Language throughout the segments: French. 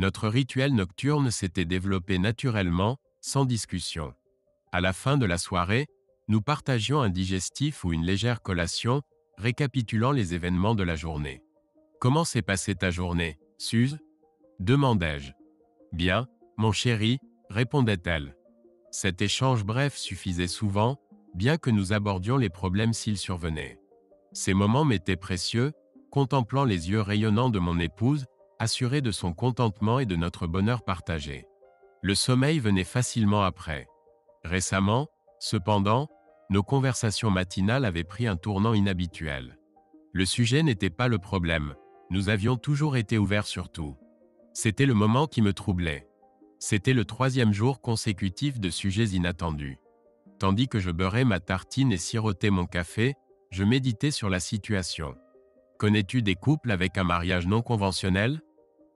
Notre rituel nocturne s'était développé naturellement, sans discussion. À la fin de la soirée, nous partagions un digestif ou une légère collation, récapitulant les événements de la journée. « Comment s'est passée ta journée, Suze ?» demandai-je. « Bien, mon chéri, » répondait-elle. Cet échange bref suffisait souvent, bien que nous abordions les problèmes s'ils survenaient. Ces moments m'étaient précieux, contemplant les yeux rayonnants de mon épouse, assurée de son contentement et de notre bonheur partagé. Le sommeil venait facilement après. Récemment, cependant, nos conversations matinales avaient pris un tournant inhabituel. Le sujet n'était pas le problème, nous avions toujours été ouverts sur tout. C'était le moment qui me troublait. C'était le 3e jour consécutif de sujets inattendus. Tandis que je beurrais ma tartine et sirotais mon café, je méditais sur la situation. « Connais-tu des couples avec un mariage non conventionnel ?»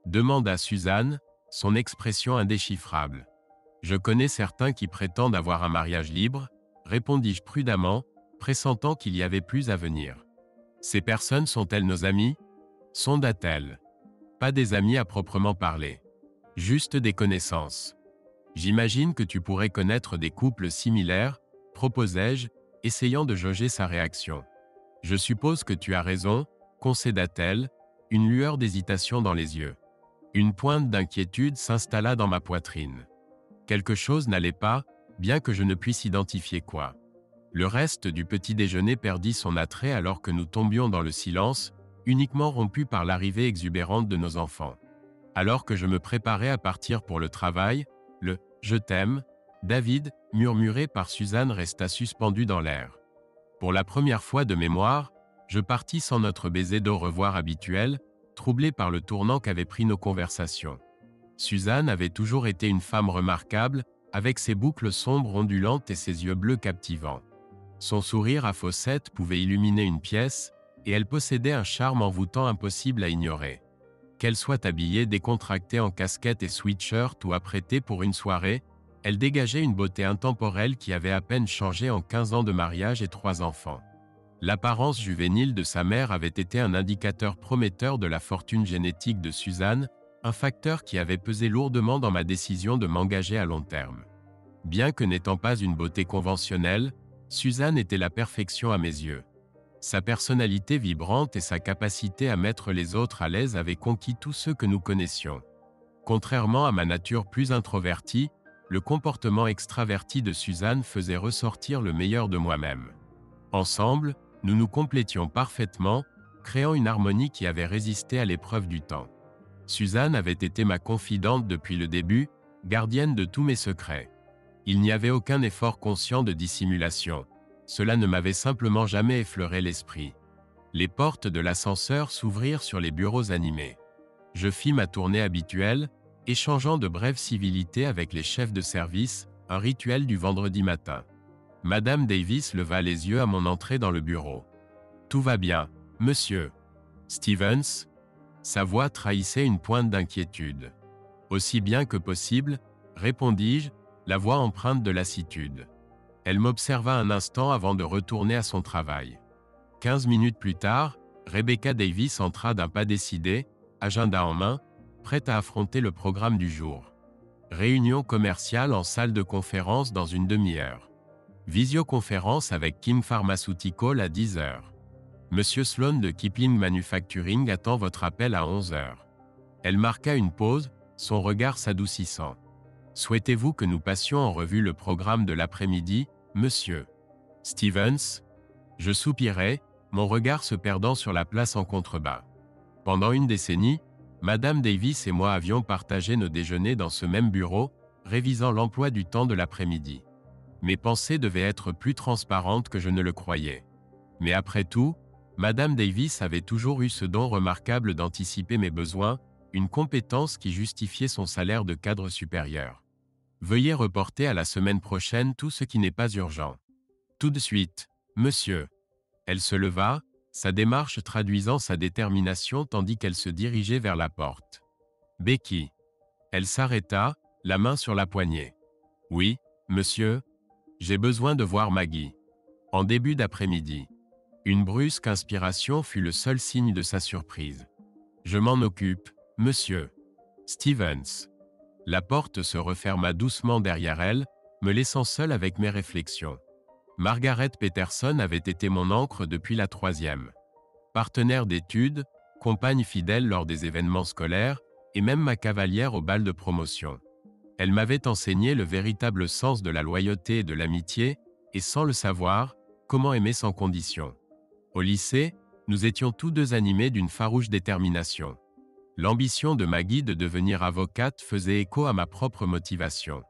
demanda Suzanne, son expression indéchiffrable. « Je connais certains qui prétendent avoir un mariage libre, » répondis-je prudemment, pressentant qu'il y avait plus à venir. « Ces personnes sont-elles nos amies ?» sonda-t-elle. « Pas des amis à proprement parler. Juste des connaissances. J'imagine que tu pourrais connaître des couples similaires, proposai-je, essayant de jauger sa réaction. Je suppose que tu as raison, concéda-t-elle, une lueur d'hésitation dans les yeux. Une pointe d'inquiétude s'installa dans ma poitrine. Quelque chose n'allait pas, bien que je ne puisse identifier quoi. Le reste du petit déjeuner perdit son attrait alors que nous tombions dans le silence, uniquement rompu par l'arrivée exubérante de nos enfants. Alors que je me préparais à partir pour le travail, le « je t'aime » David, murmuré par Suzanne, resta suspendu dans l'air. Pour la première fois de mémoire, je partis sans notre baiser d'au revoir habituel, troublé par le tournant qu'avaient pris nos conversations. Suzanne avait toujours été une femme remarquable, avec ses boucles sombres ondulantes et ses yeux bleus captivants. Son sourire à fossettes pouvait illuminer une pièce, et elle possédait un charme envoûtant impossible à ignorer. Qu'elle soit habillée décontractée en casquette et sweatshirt ou apprêtée pour une soirée, elle dégageait une beauté intemporelle qui avait à peine changé en 15 ans de mariage et 3 enfants. L'apparence juvénile de sa mère avait été un indicateur prometteur de la fortune génétique de Suzanne, un facteur qui avait pesé lourdement dans ma décision de m'engager à long terme. Bien que n'étant pas une beauté conventionnelle, Suzanne était la perfection à mes yeux. Sa personnalité vibrante et sa capacité à mettre les autres à l'aise avaient conquis tous ceux que nous connaissions. Contrairement à ma nature plus introvertie, le comportement extraverti de Suzanne faisait ressortir le meilleur de moi-même. Ensemble, nous nous complétions parfaitement, créant une harmonie qui avait résisté à l'épreuve du temps. Suzanne avait été ma confidente depuis le début, gardienne de tous mes secrets. Il n'y avait aucun effort conscient de dissimulation. Cela ne m'avait simplement jamais effleuré l'esprit. Les portes de l'ascenseur s'ouvrirent sur les bureaux animés. Je fis ma tournée habituelle, échangeant de brèves civilités avec les chefs de service, un rituel du vendredi matin. Madame Davis leva les yeux à mon entrée dans le bureau. « Tout va bien, monsieur. Stevens ?» Sa voix trahissait une pointe d'inquiétude. « Aussi bien que possible, » répondis-je, la voix empreinte de lassitude. Elle m'observa un instant avant de retourner à son travail. 15 minutes plus tard, Rebecca Davis entra d'un pas décidé, agenda en main, prête à affronter le programme du jour. Réunion commerciale en salle de conférence dans une demi-heure. Visioconférence avec Kim Pharmaceutical à 10 heures. Monsieur Sloan de Kipling Manufacturing attend votre appel à 11 heures. Elle marqua une pause, son regard s'adoucissant. Souhaitez-vous que nous passions en revue le programme de l'après-midi, monsieur Stevens? Je soupirai, mon regard se perdant sur la place en contrebas. Pendant une décennie, Madame Davis et moi avions partagé nos déjeuners dans ce même bureau, révisant l'emploi du temps de l'après-midi. Mes pensées devaient être plus transparentes que je ne le croyais. Mais après tout, Madame Davis avait toujours eu ce don remarquable d'anticiper mes besoins, une compétence qui justifiait son salaire de cadre supérieur. Veuillez reporter à la semaine prochaine tout ce qui n'est pas urgent. Tout de suite, monsieur. Elle se leva, sa démarche traduisant sa détermination tandis qu'elle se dirigeait vers la porte. Becky. Elle s'arrêta, la main sur la poignée. Oui, monsieur. J'ai besoin de voir Maggie. En début d'après-midi. Une brusque inspiration fut le seul signe de sa surprise. Je m'en occupe, monsieur. Stevens. La porte se referma doucement derrière elle, me laissant seul avec mes réflexions. Margaret Peterson avait été mon ancre depuis la 3e. Partenaire d'études, compagne fidèle lors des événements scolaires, et même ma cavalière au bal de promotion. Elle m'avait enseigné le véritable sens de la loyauté et de l'amitié, et sans le savoir, comment aimer sans condition. Au lycée, nous étions tous deux animés d'une farouche détermination. L'ambition de Maggie de devenir avocate faisait écho à ma propre motivation.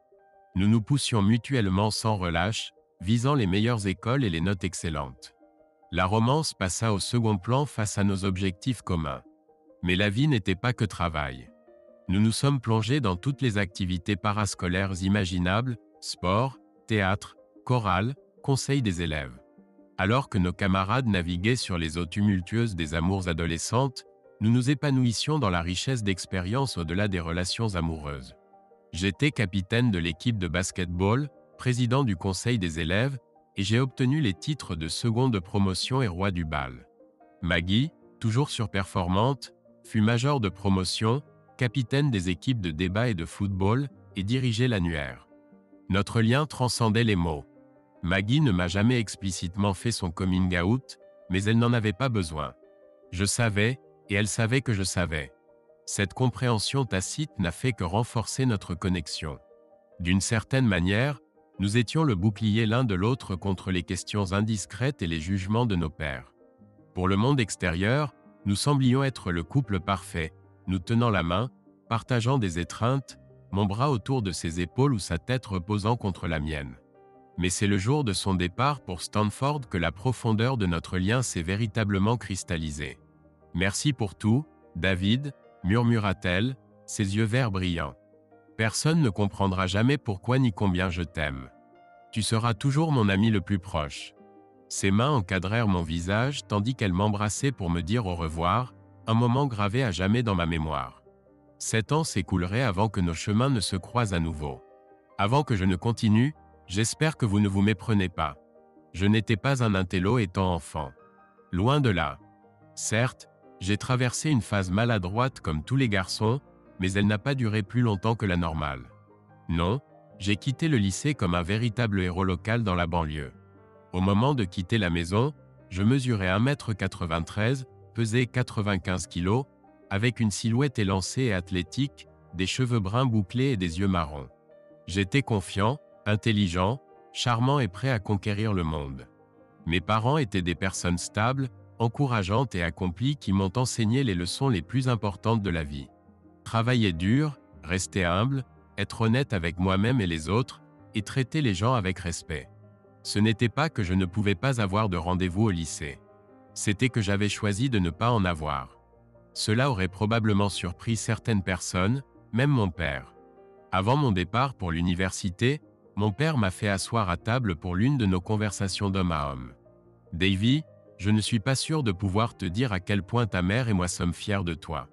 Nous nous poussions mutuellement sans relâche, visant les meilleures écoles et les notes excellentes. La romance passa au second plan face à nos objectifs communs. Mais la vie n'était pas que travail. Nous nous sommes plongés dans toutes les activités parascolaires imaginables, sport, théâtre, chorale, conseil des élèves. Alors que nos camarades naviguaient sur les eaux tumultueuses des amours adolescentes, nous nous épanouissions dans la richesse d'expériences au-delà des relations amoureuses. J'étais capitaine de l'équipe de basket-ball, président du conseil des élèves, et j'ai obtenu les titres de second de promotion et roi du bal. Maggie, toujours surperformante, fut major de promotion, capitaine des équipes de débat et de football, et dirigeait l'annuaire. Notre lien transcendait les mots. Maggie ne m'a jamais explicitement fait son coming out, mais elle n'en avait pas besoin. Je savais, et elle savait que je savais. Cette compréhension tacite n'a fait que renforcer notre connexion. D'une certaine manière, nous étions le bouclier l'un de l'autre contre les questions indiscrètes et les jugements de nos pères. Pour le monde extérieur, nous semblions être le couple parfait, nous tenant la main, partageant des étreintes, mon bras autour de ses épaules ou sa tête reposant contre la mienne. Mais c'est le jour de son départ pour Stanford que la profondeur de notre lien s'est véritablement cristallisée. « Merci pour tout, David », murmura-t-elle, ses yeux verts brillants. « Personne ne comprendra jamais pourquoi ni combien je t'aime. Tu seras toujours mon ami le plus proche. » Ses mains encadrèrent mon visage tandis qu'elle m'embrassait pour me dire au revoir, un moment gravé à jamais dans ma mémoire. 7 ans s'écouleraient avant que nos chemins ne se croisent à nouveau. Avant que je ne continue, j'espère que vous ne vous méprenez pas. Je n'étais pas un intello étant enfant. Loin de là. Certes, j'ai traversé une phase maladroite comme tous les garçons, mais elle n'a pas duré plus longtemps que la normale. Non, j'ai quitté le lycée comme un véritable héros local dans la banlieue. Au moment de quitter la maison, je mesurais 1,93 m, pesais 95 kg, avec une silhouette élancée et athlétique, des cheveux bruns bouclés et des yeux marrons. J'étais confiant, intelligent, charmant et prêt à conquérir le monde. Mes parents étaient des personnes stables, encourageantes et accomplies qui m'ont enseigné les leçons les plus importantes de la vie. Travailler dur, rester humble, être honnête avec moi-même et les autres, et traiter les gens avec respect. Ce n'était pas que je ne pouvais pas avoir de rendez-vous au lycée. C'était que j'avais choisi de ne pas en avoir. Cela aurait probablement surpris certaines personnes, même mon père. Avant mon départ pour l'université, mon père m'a fait asseoir à table pour l'une de nos conversations d'homme à homme. « Davy, je ne suis pas sûr de pouvoir te dire à quel point ta mère et moi sommes fiers de toi.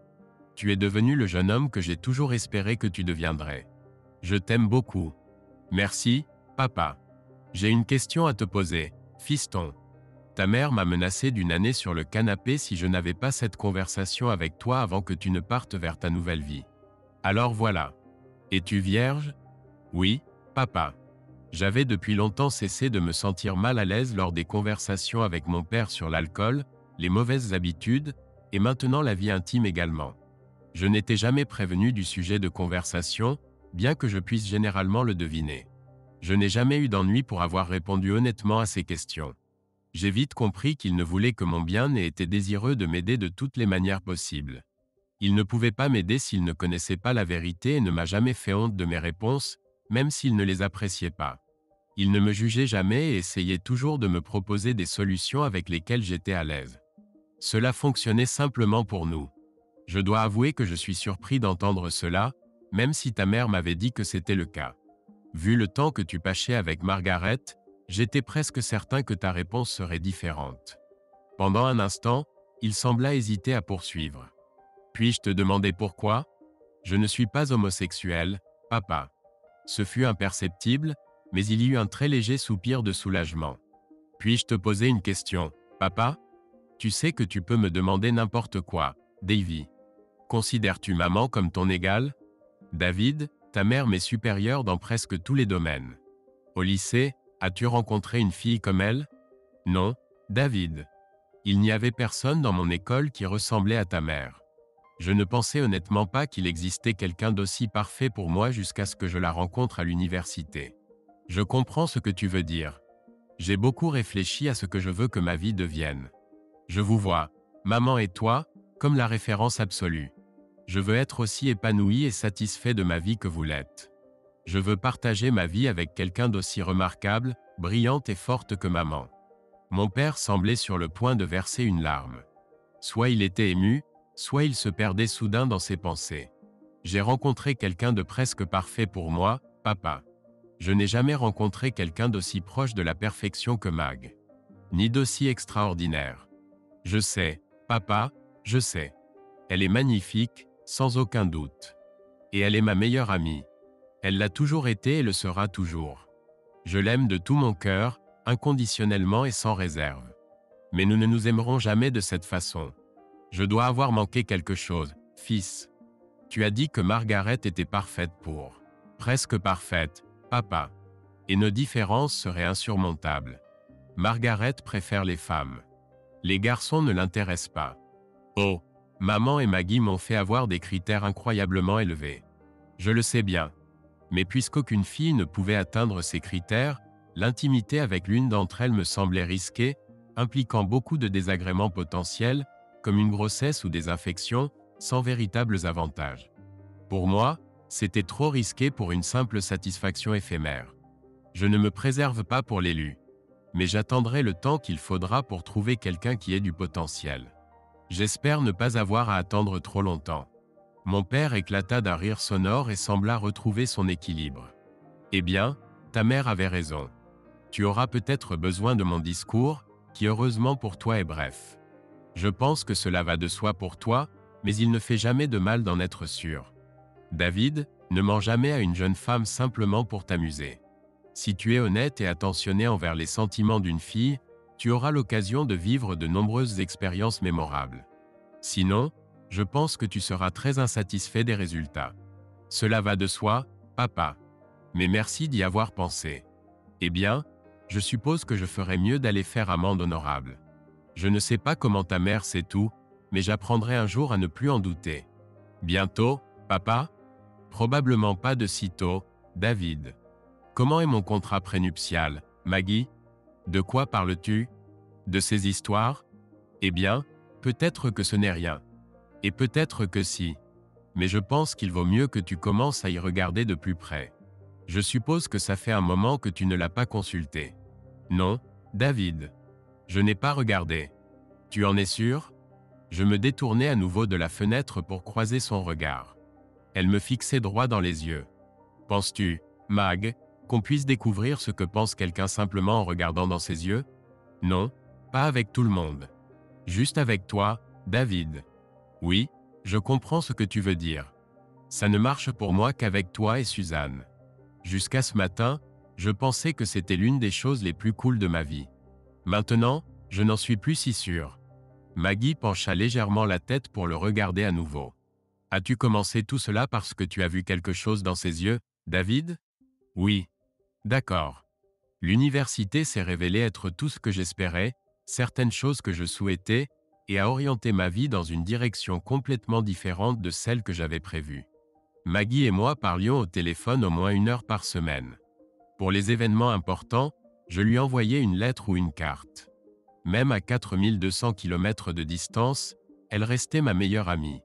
Tu es devenu le jeune homme que j'ai toujours espéré que tu deviendrais. Je t'aime beaucoup. Merci, papa. J'ai une question à te poser, fiston. Ta mère m'a menacé d'une année sur le canapé si je n'avais pas cette conversation avec toi avant que tu ne partes vers ta nouvelle vie. Alors voilà. Es-tu vierge? Oui, papa. J'avais depuis longtemps cessé de me sentir mal à l'aise lors des conversations avec mon père sur l'alcool, les mauvaises habitudes, et maintenant la vie intime également. Je n'étais jamais prévenu du sujet de conversation, bien que je puisse généralement le deviner. Je n'ai jamais eu d'ennui pour avoir répondu honnêtement à ces questions. J'ai vite compris qu'il ne voulait que mon bien et était désireux de m'aider de toutes les manières possibles. Il ne pouvait pas m'aider s'il ne connaissait pas la vérité et ne m'a jamais fait honte de mes réponses, même s'il ne les appréciait pas. Il ne me jugeait jamais et essayait toujours de me proposer des solutions avec lesquelles j'étais à l'aise. Cela fonctionnait simplement pour nous. Je dois avouer que je suis surpris d'entendre cela, même si ta mère m'avait dit que c'était le cas. Vu le temps que tu passais avec Margaret, j'étais presque certain que ta réponse serait différente. Pendant un instant, il sembla hésiter à poursuivre. Puis-je te demander pourquoi? Je ne suis pas homosexuel, papa. Ce fut imperceptible, mais il y eut un très léger soupir de soulagement. Puis-je te poser une question, papa? Tu sais que tu peux me demander n'importe quoi, Davy. Considères-tu maman comme ton égale? David, ta mère m'est supérieure dans presque tous les domaines. Au lycée, as-tu rencontré une fille comme elle? Non, David. Il n'y avait personne dans mon école qui ressemblait à ta mère. Je ne pensais honnêtement pas qu'il existait quelqu'un d'aussi parfait pour moi jusqu'à ce que je la rencontre à l'université. Je comprends ce que tu veux dire. J'ai beaucoup réfléchi à ce que je veux que ma vie devienne. Je vous vois, maman et toi, comme la référence absolue. Je veux être aussi épanoui et satisfait de ma vie que vous l'êtes. Je veux partager ma vie avec quelqu'un d'aussi remarquable, brillante et forte que maman. Mon père semblait sur le point de verser une larme. Soit il était ému, soit il se perdait soudain dans ses pensées. J'ai rencontré quelqu'un de presque parfait pour moi, papa. Je n'ai jamais rencontré quelqu'un d'aussi proche de la perfection que Mag. Ni d'aussi extraordinaire. Je sais, papa, je sais. Elle est magnifique, sans aucun doute. Et elle est ma meilleure amie. Elle l'a toujours été et le sera toujours. Je l'aime de tout mon cœur, inconditionnellement et sans réserve. Mais nous ne nous aimerons jamais de cette façon. Je dois avoir manqué quelque chose, fils. Tu as dit que Margaret était parfaite pour. Presque parfaite, papa. Et nos différences seraient insurmontables. Margaret préfère les femmes. Les garçons ne l'intéressent pas. Oh, maman et Maggie m'ont fait avoir des critères incroyablement élevés. Je le sais bien. Mais puisqu'aucune fille ne pouvait atteindre ces critères, l'intimité avec l'une d'entre elles me semblait risquée, impliquant beaucoup de désagréments potentiels, comme une grossesse ou des infections, sans véritables avantages. Pour moi, c'était trop risqué pour une simple satisfaction éphémère. Je ne me préserve pas pour l'élu, mais j'attendrai le temps qu'il faudra pour trouver quelqu'un qui ait du potentiel. J'espère ne pas avoir à attendre trop longtemps. Mon père éclata d'un rire sonore et sembla retrouver son équilibre. Eh bien, ta mère avait raison. Tu auras peut-être besoin de mon discours, qui heureusement pour toi est bref. Je pense que cela va de soi pour toi, mais il ne fait jamais de mal d'en être sûr. David, ne mens jamais à une jeune femme simplement pour t'amuser. Si tu es honnête et attentionné envers les sentiments d'une fille, tu auras l'occasion de vivre de nombreuses expériences mémorables. Sinon, je pense que tu seras très insatisfait des résultats. Cela va de soi, papa. Mais merci d'y avoir pensé. Eh bien, je suppose que je ferais mieux d'aller faire amende honorable. Je ne sais pas comment ta mère sait tout, mais j'apprendrai un jour à ne plus en douter. Bientôt, papa? Probablement pas de sitôt, David. Comment est mon contrat prénuptial, Maggie? De quoi parles-tu? De ces histoires? Eh bien, peut-être que ce n'est rien. Et peut-être que si. Mais je pense qu'il vaut mieux que tu commences à y regarder de plus près. Je suppose que ça fait un moment que tu ne l'as pas consulté. Non, David. Je n'ai pas regardé. Tu en es sûr? Je me détournai à nouveau de la fenêtre pour croiser son regard. Elle me fixait droit dans les yeux. Penses-tu, Mag, qu'on puisse découvrir ce que pense quelqu'un simplement en regardant dans ses yeux? Non, pas avec tout le monde. Juste avec toi, David. Oui, je comprends ce que tu veux dire. Ça ne marche pour moi qu'avec toi et Suzanne. Jusqu'à ce matin, je pensais que c'était l'une des choses les plus cool de ma vie. Maintenant, je n'en suis plus si sûr. Maggie pencha légèrement la tête pour le regarder à nouveau. As-tu commencé tout cela parce que tu as vu quelque chose dans ses yeux, David? Oui. D'accord. L'université s'est révélée être tout ce que j'espérais, certaines choses que je souhaitais, et a orienté ma vie dans une direction complètement différente de celle que j'avais prévue. Maggie et moi parlions au téléphone au moins 1 heure par semaine. Pour les événements importants, je lui envoyais une lettre ou une carte. Même à 4200 km de distance, elle restait ma meilleure amie.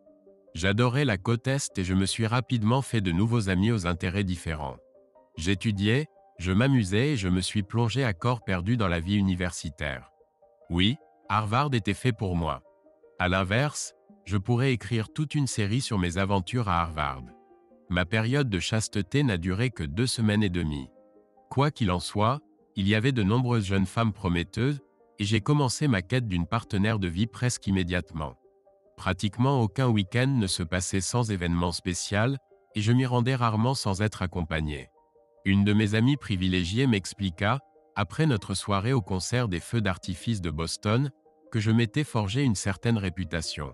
J'adorais la côte Est et je me suis rapidement fait de nouveaux amis aux intérêts différents. J'étudiais, je m'amusais et je me suis plongé à corps perdu dans la vie universitaire. Oui, Harvard était fait pour moi. À l'inverse, je pourrais écrire toute une série sur mes aventures à Harvard. Ma période de chasteté n'a duré que 2 semaines et demie. Quoi qu'il en soit, il y avait de nombreuses jeunes femmes prometteuses, et j'ai commencé ma quête d'une partenaire de vie presque immédiatement. Pratiquement aucun week-end ne se passait sans événement spécial, et je m'y rendais rarement sans être accompagné. Une de mes amies privilégiées m'expliqua, après notre soirée au concert des feux d'artifice de Boston, que je m'étais forgé une certaine réputation.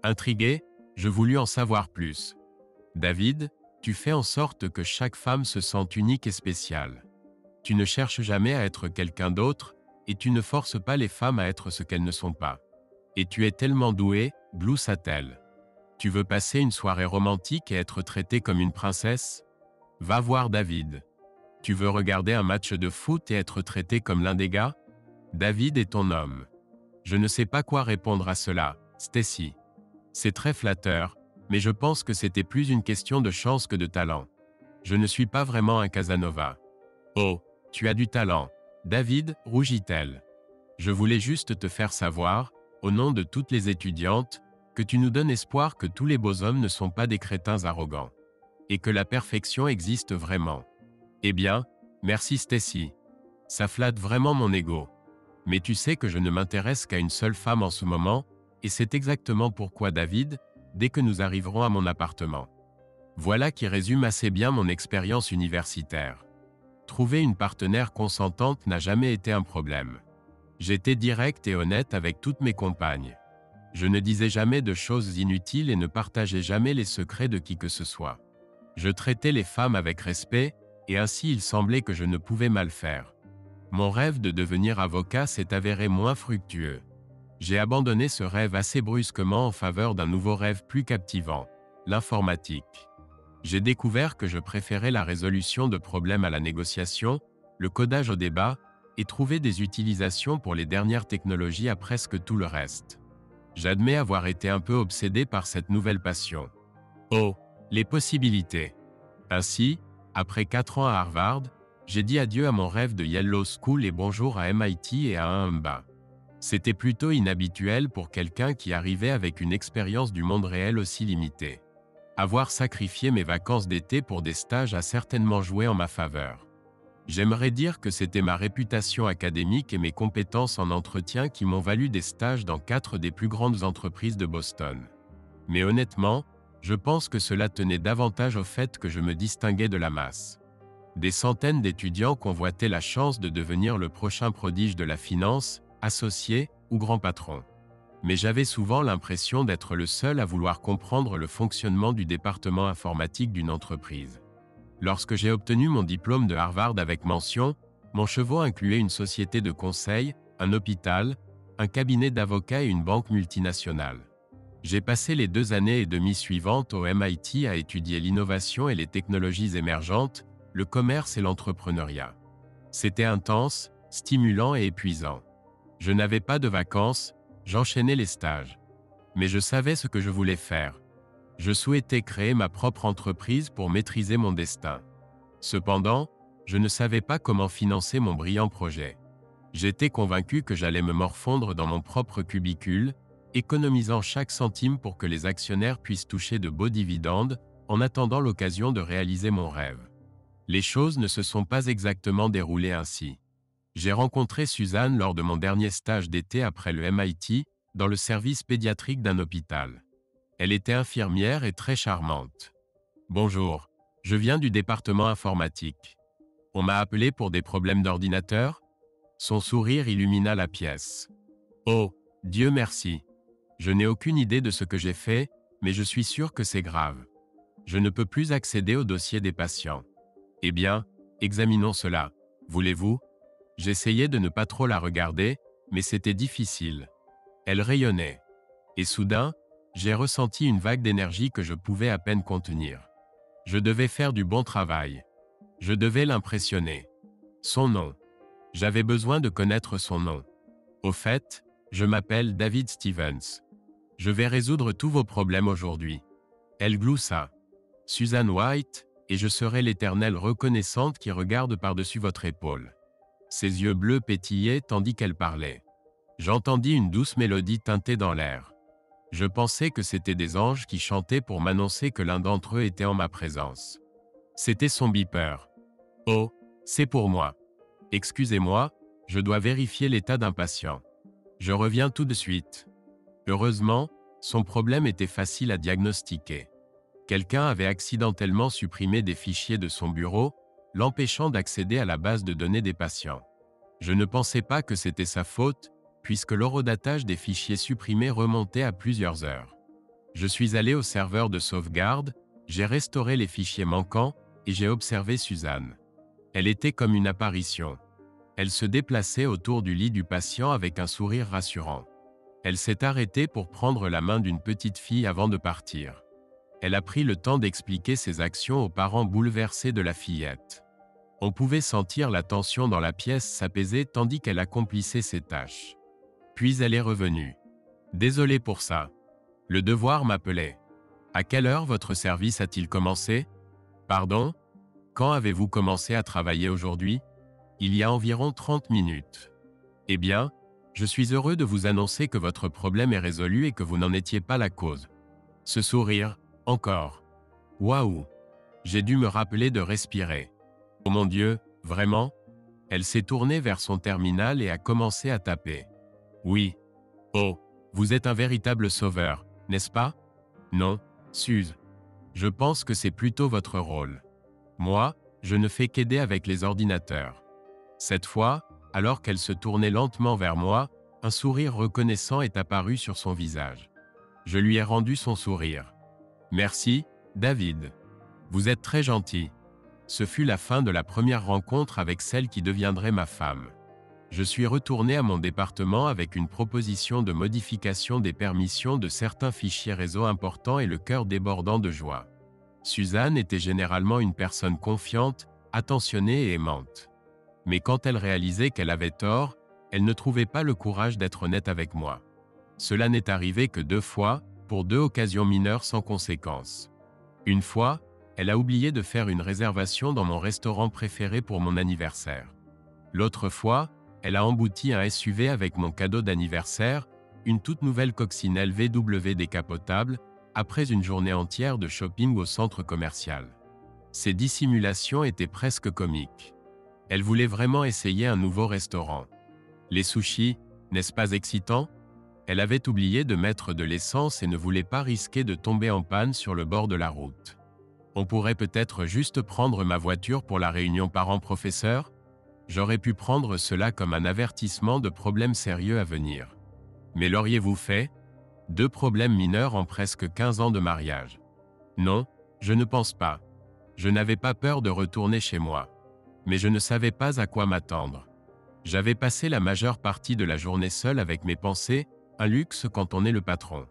Intrigué, Je voulus en savoir plus. David, tu fais en sorte que chaque femme se sente unique et spéciale. Tu ne cherches jamais à être quelqu'un d'autre, et tu ne forces pas les femmes à être ce qu'elles ne sont pas. Et tu es tellement douée, gloussa-t-elle. Tu veux passer une soirée romantique et être traitée comme une princesse? Va voir David. Tu veux regarder un match de foot et être traité comme l'un des gars? David est ton homme. Je ne sais pas quoi répondre à cela, Stacy. C'est très flatteur, mais je pense que c'était plus une question de chance que de talent. Je ne suis pas vraiment un Casanova. Oh, tu as du talent. David, rougit-elle. Je voulais juste te faire savoir, au nom de toutes les étudiantes, que tu nous donnes espoir que tous les beaux hommes ne sont pas des crétins arrogants. Et que la perfection existe vraiment. Eh bien, merci Stacy. Ça flatte vraiment mon ego. Mais tu sais que je ne m'intéresse qu'à une seule femme en ce moment, et c'est exactement pourquoi David, dès que nous arriverons à mon appartement. Voilà qui résume assez bien mon expérience universitaire. Trouver une partenaire consentante n'a jamais été un problème. J'étais direct et honnête avec toutes mes compagnes. Je ne disais jamais de choses inutiles et ne partageais jamais les secrets de qui que ce soit. Je traitais les femmes avec respect, et ainsi il semblait que je ne pouvais mal faire. Mon rêve de devenir avocat s'est avéré moins fructueux. J'ai abandonné ce rêve assez brusquement en faveur d'un nouveau rêve plus captivant, l'informatique. J'ai découvert que je préférais la résolution de problèmes à la négociation, le codage au débat, et trouver des utilisations pour les dernières technologies à presque tout le reste. J'admets avoir été un peu obsédé par cette nouvelle passion. Oh, les possibilités! Ainsi, après 4 ans à Harvard, j'ai dit adieu à mon rêve de Yellow School et bonjour à MIT et à un MBA. C'était plutôt inhabituel pour quelqu'un qui arrivait avec une expérience du monde réel aussi limitée. Avoir sacrifié mes vacances d'été pour des stages a certainement joué en ma faveur. J'aimerais dire que c'était ma réputation académique et mes compétences en entretien qui m'ont valu des stages dans 4 des plus grandes entreprises de Boston. Mais honnêtement, je pense que cela tenait davantage au fait que je me distinguais de la masse. Des centaines d'étudiants convoitaient la chance de devenir le prochain prodige de la finance, associé ou grand patron. Mais j'avais souvent l'impression d'être le seul à vouloir comprendre le fonctionnement du département informatique d'une entreprise. Lorsque j'ai obtenu mon diplôme de Harvard avec mention, mon cheval incluait une société de conseil, un hôpital, un cabinet d'avocats et une banque multinationale. J'ai passé les 2 années et demie suivantes au MIT à étudier l'innovation et les technologies émergentes, le commerce et l'entrepreneuriat. C'était intense, stimulant et épuisant. Je n'avais pas de vacances, j'enchaînais les stages. Mais je savais ce que je voulais faire. Je souhaitais créer ma propre entreprise pour maîtriser mon destin. Cependant, je ne savais pas comment financer mon brillant projet. J'étais convaincu que j'allais me morfondre dans mon propre cubicule, économisant chaque centime pour que les actionnaires puissent toucher de beaux dividendes, en attendant l'occasion de réaliser mon rêve. Les choses ne se sont pas exactement déroulées ainsi. J'ai rencontré Suzanne lors de mon dernier stage d'été après le MIT, dans le service pédiatrique d'un hôpital. Elle était infirmière et très charmante. « Bonjour, je viens du département informatique. On m'a appelé pour des problèmes d'ordinateur ?» Son sourire illumina la pièce. « Oh, Dieu merci. Je n'ai aucune idée de ce que j'ai fait, mais je suis sûr que c'est grave. Je ne peux plus accéder au dossier des patients. Eh bien, examinons cela. Voulez-vous » J'essayais de ne pas trop la regarder, mais c'était difficile. Elle rayonnait. Et soudain, j'ai ressenti une vague d'énergie que je pouvais à peine contenir. Je devais faire du bon travail. Je devais l'impressionner. Son nom. J'avais besoin de connaître son nom. Au fait, je m'appelle David Stevens. Je vais résoudre tous vos problèmes aujourd'hui. Elle gloussa. Susan White, et je serai l'éternelle reconnaissante qui regarde par-dessus votre épaule. Ses yeux bleus pétillaient tandis qu'elle parlait. J'entendis une douce mélodie teintée dans l'air. Je pensais que c'était des anges qui chantaient pour m'annoncer que l'un d'entre eux était en ma présence. C'était son beeper. Oh, c'est pour moi. Excusez-moi, je dois vérifier l'état d'un patient. Je reviens tout de suite. Heureusement, son problème était facile à diagnostiquer. Quelqu'un avait accidentellement supprimé des fichiers de son bureau, l'empêchant d'accéder à la base de données des patients. Je ne pensais pas que c'était sa faute, puisque l'horodatage des fichiers supprimés remontait à plusieurs heures. Je suis allé au serveur de sauvegarde, j'ai restauré les fichiers manquants et j'ai observé Suzanne. Elle était comme une apparition. Elle se déplaçait autour du lit du patient avec un sourire rassurant. Elle s'est arrêtée pour prendre la main d'une petite fille avant de partir. Elle a pris le temps d'expliquer ses actions aux parents bouleversés de la fillette. On pouvait sentir la tension dans la pièce s'apaiser tandis qu'elle accomplissait ses tâches. Puis elle est revenue. Désolé pour ça. Le devoir m'appelait. À quelle heure votre service a-t-il commencé? Pardon? Quand avez-vous commencé à travailler aujourd'hui? Il y a environ 30 minutes. Eh bien, je suis heureux de vous annoncer que votre problème est résolu et que vous n'en étiez pas la cause. Ce sourire, encore. Waouh! J'ai dû me rappeler de respirer. Oh mon Dieu, vraiment? Elle s'est tournée vers son terminal et a commencé à taper. Oui. Oh, vous êtes un véritable sauveur, n'est-ce pas? Non, Suze. Je pense que c'est plutôt votre rôle. Moi, je ne fais qu'aider avec les ordinateurs. Cette fois, alors qu'elle se tournait lentement vers moi, un sourire reconnaissant est apparu sur son visage. Je lui ai rendu son sourire. Merci, David. Vous êtes très gentil. Ce fut la fin de la première rencontre avec celle qui deviendrait ma femme. Je suis retourné à mon département avec une proposition de modification des permissions de certains fichiers réseau importants et le cœur débordant de joie. Suzanne était généralement une personne confiante, attentionnée et aimante. Mais quand elle réalisait qu'elle avait tort, elle ne trouvait pas le courage d'être honnête avec moi. Cela n'est arrivé que 2 fois, pour 2 occasions mineures sans conséquence. Une fois, elle a oublié de faire une réservation dans mon restaurant préféré pour mon anniversaire. L'autre fois, elle a embouti un SUV avec mon cadeau d'anniversaire, une toute nouvelle coccinelle VW décapotable, après une journée entière de shopping au centre commercial. Ces dissimulations étaient presque comiques. Elle voulait vraiment essayer un nouveau restaurant. Les sushis, n'est-ce pas excitant? Elle avait oublié de mettre de l'essence et ne voulait pas risquer de tomber en panne sur le bord de la route. On pourrait peut-être juste prendre ma voiture pour la réunion parents-professeurs? J'aurais pu prendre cela comme un avertissement de problèmes sérieux à venir. Mais l'auriez-vous fait? 2 problèmes mineurs en presque 15 ans de mariage. Non, je ne pense pas. Je n'avais pas peur de retourner chez moi. Mais je ne savais pas à quoi m'attendre. J'avais passé la majeure partie de la journée seule avec mes pensées, un luxe quand on est le patron.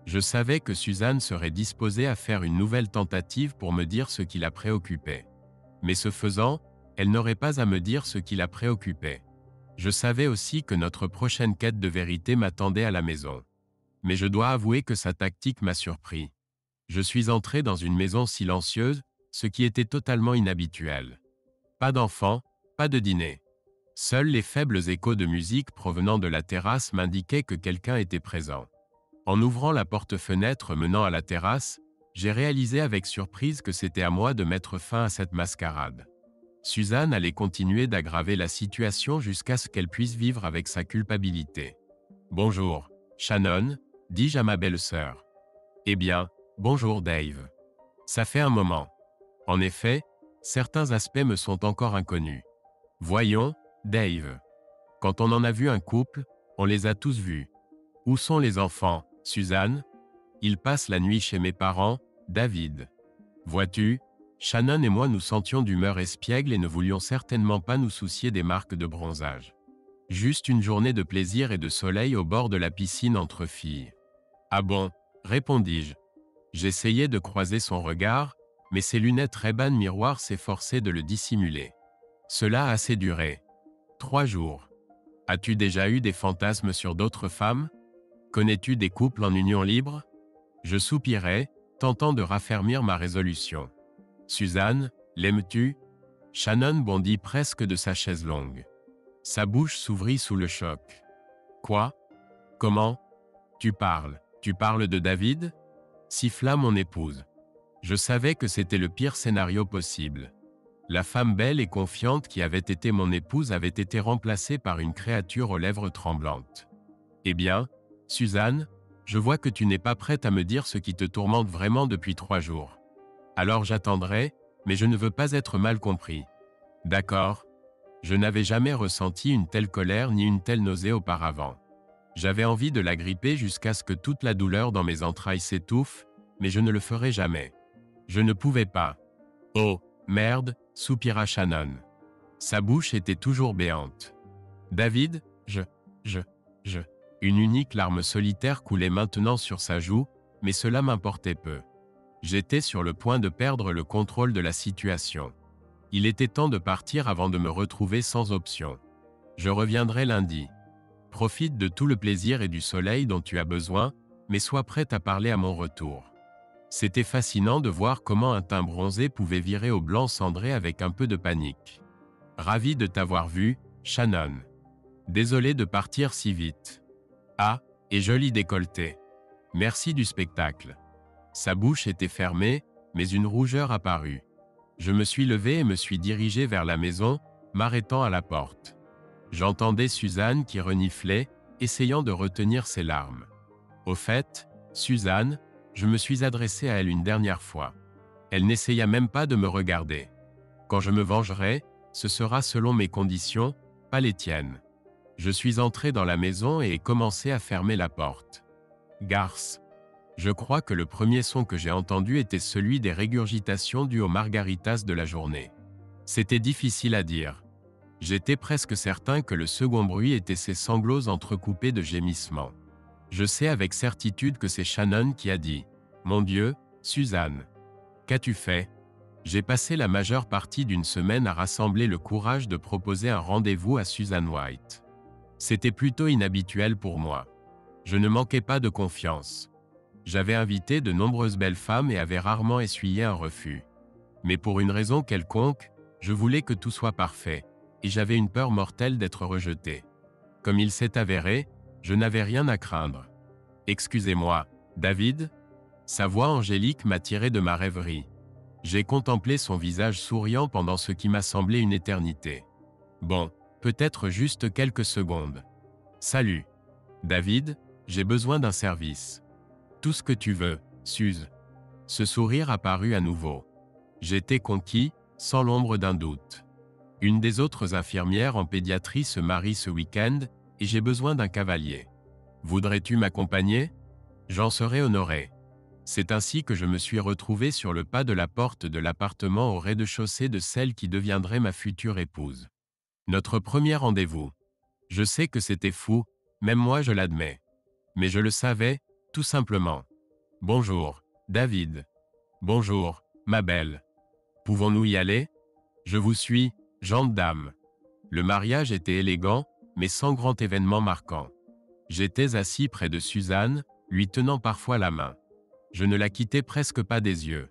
Je savais que Suzanne serait disposée à faire une nouvelle tentative pour me dire ce qui la préoccupait. Mais ce faisant, elle n'aurait pas à me dire ce qui la préoccupait. Je savais aussi que notre prochaine quête de vérité m'attendait à la maison. Mais je dois avouer que sa tactique m'a surpris. Je suis entré dans une maison silencieuse, ce qui était totalement inhabituel. Pas d'enfants, pas de dîner. Seuls les faibles échos de musique provenant de la terrasse m'indiquaient que quelqu'un était présent. En ouvrant la porte-fenêtre menant à la terrasse, j'ai réalisé avec surprise que c'était à moi de mettre fin à cette mascarade. Suzanne allait continuer d'aggraver la situation jusqu'à ce qu'elle puisse vivre avec sa culpabilité. « Bonjour, Shannon », dis-je à ma belle-sœur. « Eh bien, bonjour Dave. Ça fait un moment. En effet, certains aspects me sont encore inconnus. Voyons, Dave. Quand on en a vu un couple, on les a tous vus. Où sont les enfants, Suzanne? Ils passent la nuit chez mes parents, David. Vois-tu, Shannon et moi nous sentions d'humeur espiègle et ne voulions certainement pas nous soucier des marques de bronzage. Juste une journée de plaisir et de soleil au bord de la piscine entre filles. Ah bon, répondis-je. J'essayais de croiser son regard, mais ses lunettes Ray-Ban miroir s'efforçaient de le dissimuler. Cela a assez duré. 3 jours. As-tu déjà eu des fantasmes sur d'autres femmes? Connais-tu des couples en union libre? Je soupirais, tentant de raffermir ma résolution. Suzanne, l'aimes-tu? Shannon bondit presque de sa chaise longue. Sa bouche s'ouvrit sous le choc. Quoi? Comment? Tu parles de David? Siffla mon épouse. Je savais que c'était le pire scénario possible. La femme belle et confiante qui avait été mon épouse avait été remplacée par une créature aux lèvres tremblantes. Eh bien, Suzanne, je vois que tu n'es pas prête à me dire ce qui te tourmente vraiment depuis 3 jours. Alors j'attendrai, mais je ne veux pas être mal compris. D'accord? Je n'avais jamais ressenti une telle colère ni une telle nausée auparavant. J'avais envie de l'agripper jusqu'à ce que toute la douleur dans mes entrailles s'étouffe, mais je ne le ferai jamais. Je ne pouvais pas. Oh, merde, soupira Shannon. Sa bouche était toujours béante. David, je. Une unique larme solitaire coulait maintenant sur sa joue, mais cela m'importait peu. J'étais sur le point de perdre le contrôle de la situation. Il était temps de partir avant de me retrouver sans option. Je reviendrai lundi. Profite de tout le plaisir et du soleil dont tu as besoin, mais sois prête à parler à mon retour. C'était fascinant de voir comment un teint bronzé pouvait virer au blanc cendré avec un peu de panique. Ravi de t'avoir vu, Shannon. Désolé de partir si vite. Ah, et joli décolleté. Merci du spectacle. Sa bouche était fermée, mais une rougeur apparut. Je me suis levé et me suis dirigé vers la maison, m'arrêtant à la porte. J'entendais Suzanne qui reniflait, essayant de retenir ses larmes. Au fait, Suzanne, je me suis adressé à elle une dernière fois. Elle n'essaya même pas de me regarder. Quand je me vengerai, ce sera selon mes conditions, pas les tiennes. Je suis entré dans la maison et ai commencé à fermer la porte. Garce. Je crois que le premier son que j'ai entendu était celui des régurgitations dues aux margaritas de la journée. C'était difficile à dire. J'étais presque certain que le second bruit était ses sanglots entrecoupés de gémissements. Je sais avec certitude que c'est Shannon qui a dit « Mon Dieu, Suzanne, qu'as-tu fait ?» J'ai passé la majeure partie d'une semaine à rassembler le courage de proposer un rendez-vous à Susan White. C'était plutôt inhabituel pour moi. Je ne manquais pas de confiance. J'avais invité de nombreuses belles femmes et avais rarement essuyé un refus. Mais pour une raison quelconque, je voulais que tout soit parfait, et j'avais une peur mortelle d'être rejeté. Comme il s'est avéré, je n'avais rien à craindre. « Excusez-moi, David ?» Sa voix angélique m'a tiré de ma rêverie. J'ai contemplé son visage souriant pendant ce qui m'a semblé une éternité. Bon, peut-être juste quelques secondes. « Salut. David, j'ai besoin d'un service. » « Tout ce que tu veux, Suze. » Ce sourire apparut à nouveau. J'étais conquis, sans l'ombre d'un doute. Une des autres infirmières en pédiatrie se marie ce week-end et j'ai besoin d'un cavalier. Voudrais-tu m'accompagner? J'en serais honoré. C'est ainsi que je me suis retrouvé sur le pas de la porte de l'appartement au rez-de-chaussée de celle qui deviendrait ma future épouse. Notre premier rendez-vous. Je sais que c'était fou, même moi je l'admets. Mais je le savais, tout simplement. Bonjour, David. Bonjour, ma belle. Pouvons-nous y aller? Je vous suis, gendarme. Le mariage était élégant, mais sans grand événement marquant. J'étais assis près de Suzanne, lui tenant parfois la main. Je ne la quittais presque pas des yeux.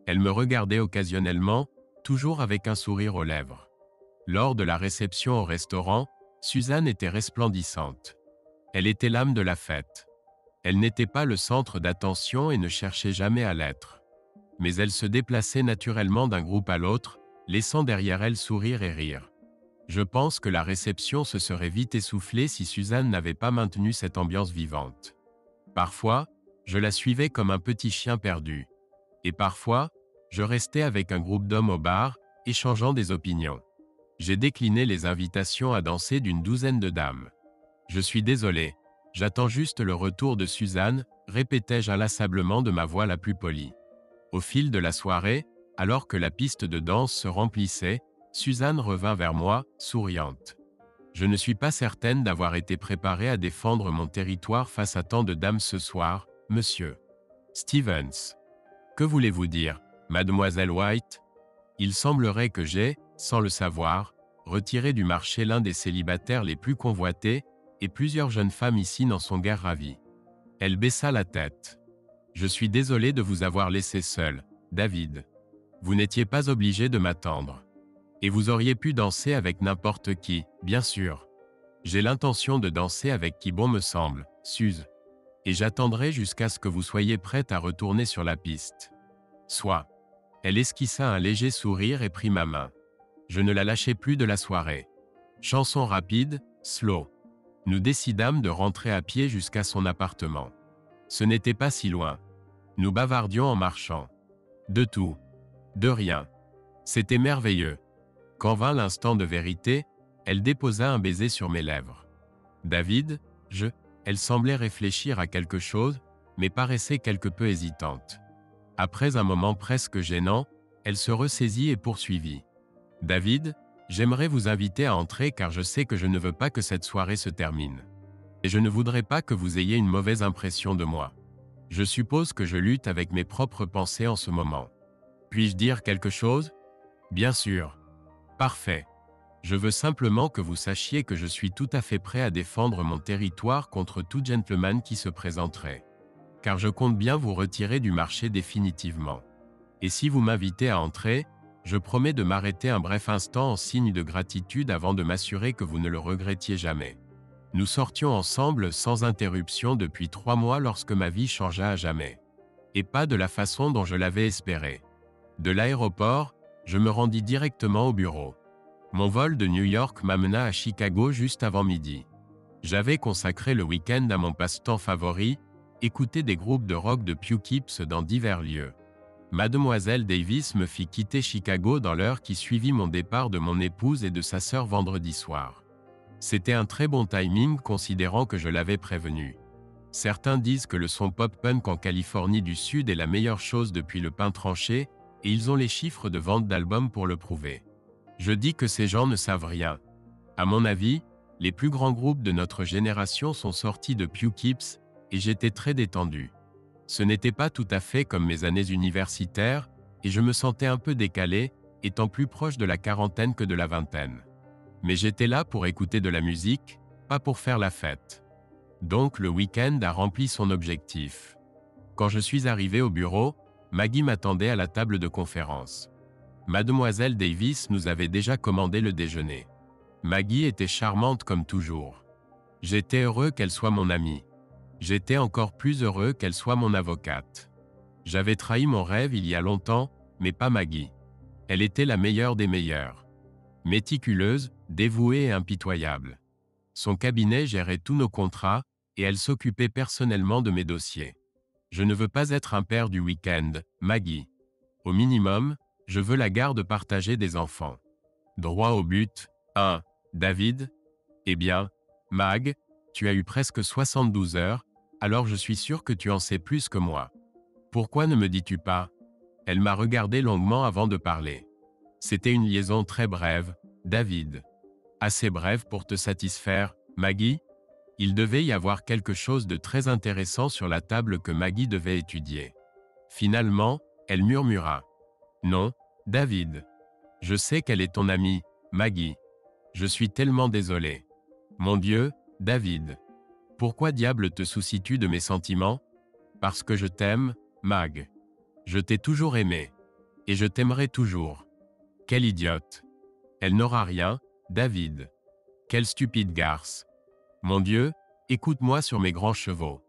Elle me regardait occasionnellement, toujours avec un sourire aux lèvres. Lors de la réception au restaurant, Suzanne était resplendissante. Elle était l'âme de la fête. Elle n'était pas le centre d'attention et ne cherchait jamais à l'être. Mais elle se déplaçait naturellement d'un groupe à l'autre, laissant derrière elle sourire et rire. Je pense que la réception se serait vite essoufflée si Suzanne n'avait pas maintenu cette ambiance vivante. Parfois, je la suivais comme un petit chien perdu. Et parfois, je restais avec un groupe d'hommes au bar, échangeant des opinions. J'ai décliné les invitations à danser d'une douzaine de dames. Je suis désolé. J'attends juste le retour de Suzanne, répétai-je inlassablement de ma voix la plus polie. Au fil de la soirée, alors que la piste de danse se remplissait, Suzanne revint vers moi, souriante. Je ne suis pas certaine d'avoir été préparée à défendre mon territoire face à tant de dames ce soir, monsieur Stevens. Que voulez-vous dire, mademoiselle White? Il semblerait que j'ai, sans le savoir, retiré du marché l'un des célibataires les plus convoités, et plusieurs jeunes femmes ici n'en sont guère ravies. Elle baissa la tête. Je suis désolé de vous avoir laissé seul, David. Vous n'étiez pas obligé de m'attendre. Et vous auriez pu danser avec n'importe qui, bien sûr. J'ai l'intention de danser avec qui bon me semble, Suze. Et j'attendrai jusqu'à ce que vous soyez prête à retourner sur la piste. Soit. Elle esquissa un léger sourire et prit ma main. Je ne la lâchai plus de la soirée. Chanson rapide, slow. Nous décidâmes de rentrer à pied jusqu'à son appartement. Ce n'était pas si loin. Nous bavardions en marchant. De tout. De rien. C'était merveilleux. Quand vint l'instant de vérité, elle déposa un baiser sur mes lèvres. David, Elle semblait réfléchir à quelque chose, mais paraissait quelque peu hésitante. Après un moment presque gênant, elle se ressaisit et poursuivit. « David, j'aimerais vous inviter à entrer car je sais que je ne veux pas que cette soirée se termine. Et je ne voudrais pas que vous ayez une mauvaise impression de moi. Je suppose que je lutte avec mes propres pensées en ce moment. Puis-je dire quelque chose? Bien sûr. Parfait. Je veux simplement que vous sachiez que je suis tout à fait prêt à défendre mon territoire contre tout gentleman qui se présenterait. Car je compte bien vous retirer du marché définitivement. Et si vous m'invitez à entrer, je promets de m'arrêter un bref instant en signe de gratitude avant de m'assurer que vous ne le regrettiez jamais. Nous sortions ensemble sans interruption depuis 3 mois lorsque ma vie changea à jamais. Et pas de la façon dont je l'avais espéré. De l'aéroport, je me rendis directement au bureau. Mon vol de New York m'amena à Chicago juste avant midi. J'avais consacré le week-end à mon passe-temps favori, écouter des groupes de rock de Poughkeepsie dans divers lieux. Mademoiselle Davis me fit quitter Chicago dans l'heure qui suivit mon départ de mon épouse et de sa sœur vendredi soir. C'était un très bon timing considérant que je l'avais prévenu. Certains disent que le son pop-punk en Californie du Sud est la meilleure chose depuis le pain tranché, et ils ont les chiffres de vente d'albums pour le prouver. Je dis que ces gens ne savent rien. À mon avis, les plus grands groupes de notre génération sont sortis de Poughkeepsie, et j'étais très détendu. Ce n'était pas tout à fait comme mes années universitaires, et je me sentais un peu décalé, étant plus proche de la quarantaine que de la vingtaine. Mais j'étais là pour écouter de la musique, pas pour faire la fête. Donc le week-end a rempli son objectif. Quand je suis arrivé au bureau, Maggie m'attendait à la table de conférence. Mademoiselle Davis nous avait déjà commandé le déjeuner. Maggie était charmante comme toujours. J'étais heureux qu'elle soit mon amie. J'étais encore plus heureux qu'elle soit mon avocate. J'avais trahi mon rêve il y a longtemps, mais pas Maggie. Elle était la meilleure des meilleures. Méticuleuse, dévouée et impitoyable. Son cabinet gérait tous nos contrats, et elle s'occupait personnellement de mes dossiers. Je ne veux pas être un père du week-end, Maggie. Au minimum, je veux la garde partagée des enfants. Droit au but. 1. David? Eh bien, Mag, tu as eu presque 72 heures, alors je suis sûr que tu en sais plus que moi. Pourquoi ne me dis-tu pas? Elle m'a regardé longuement avant de parler. C'était une liaison très brève, David. Assez brève pour te satisfaire, Maggie? Il devait y avoir quelque chose de très intéressant sur la table que Maggie devait étudier. Finalement, elle murmura. Non, David. Je sais qu'elle est ton amie, Maggie. Je suis tellement désolé. Mon Dieu, David. Pourquoi diable te soucies-tu de mes sentiments? Parce que je t'aime, Mag. Je t'ai toujours aimé. Et je t'aimerai toujours. Quelle idiote. Elle n'aura rien, David. Quelle stupide garce. Mon Dieu, écoute-moi sur mes grands chevaux.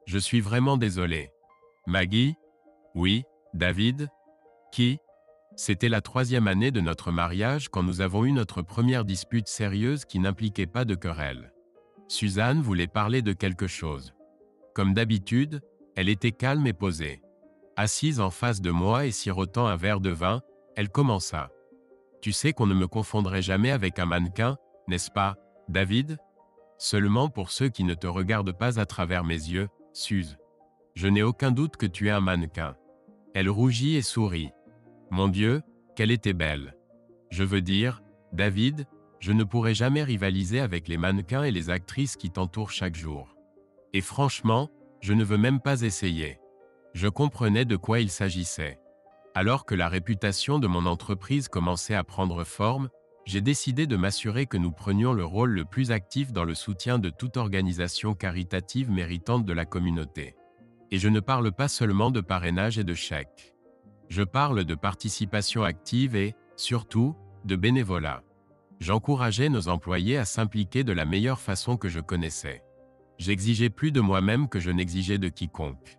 Je suis vraiment désolé. Maggie? Oui, David? Qui? C'était la 3e année de notre mariage quand nous avons eu notre première dispute sérieuse qui n'impliquait pas de querelle. Suzanne voulait parler de quelque chose. Comme d'habitude, elle était calme et posée. Assise en face de moi et sirotant un verre de vin, elle commença. Tu sais qu'on ne me confondrait jamais avec un mannequin, n'est-ce pas, David? Seulement pour ceux qui ne te regardent pas à travers mes yeux, Suze. Je n'ai aucun doute que tu es un mannequin. Elle rougit et sourit. Mon Dieu, qu'elle était belle. Je veux dire, David, je ne pourrai jamais rivaliser avec les mannequins et les actrices qui t'entourent chaque jour. Et franchement, je ne veux même pas essayer. Je comprenais de quoi il s'agissait. Alors que la réputation de mon entreprise commençait à prendre forme, j'ai décidé de m'assurer que nous prenions le rôle le plus actif dans le soutien de toute organisation caritative méritante de la communauté. Et je ne parle pas seulement de parrainage et de chèques. Je parle de participation active et, surtout, de bénévolat. J'encourageais nos employés à s'impliquer de la meilleure façon que je connaissais. J'exigeais plus de moi-même que je n'exigeais de quiconque.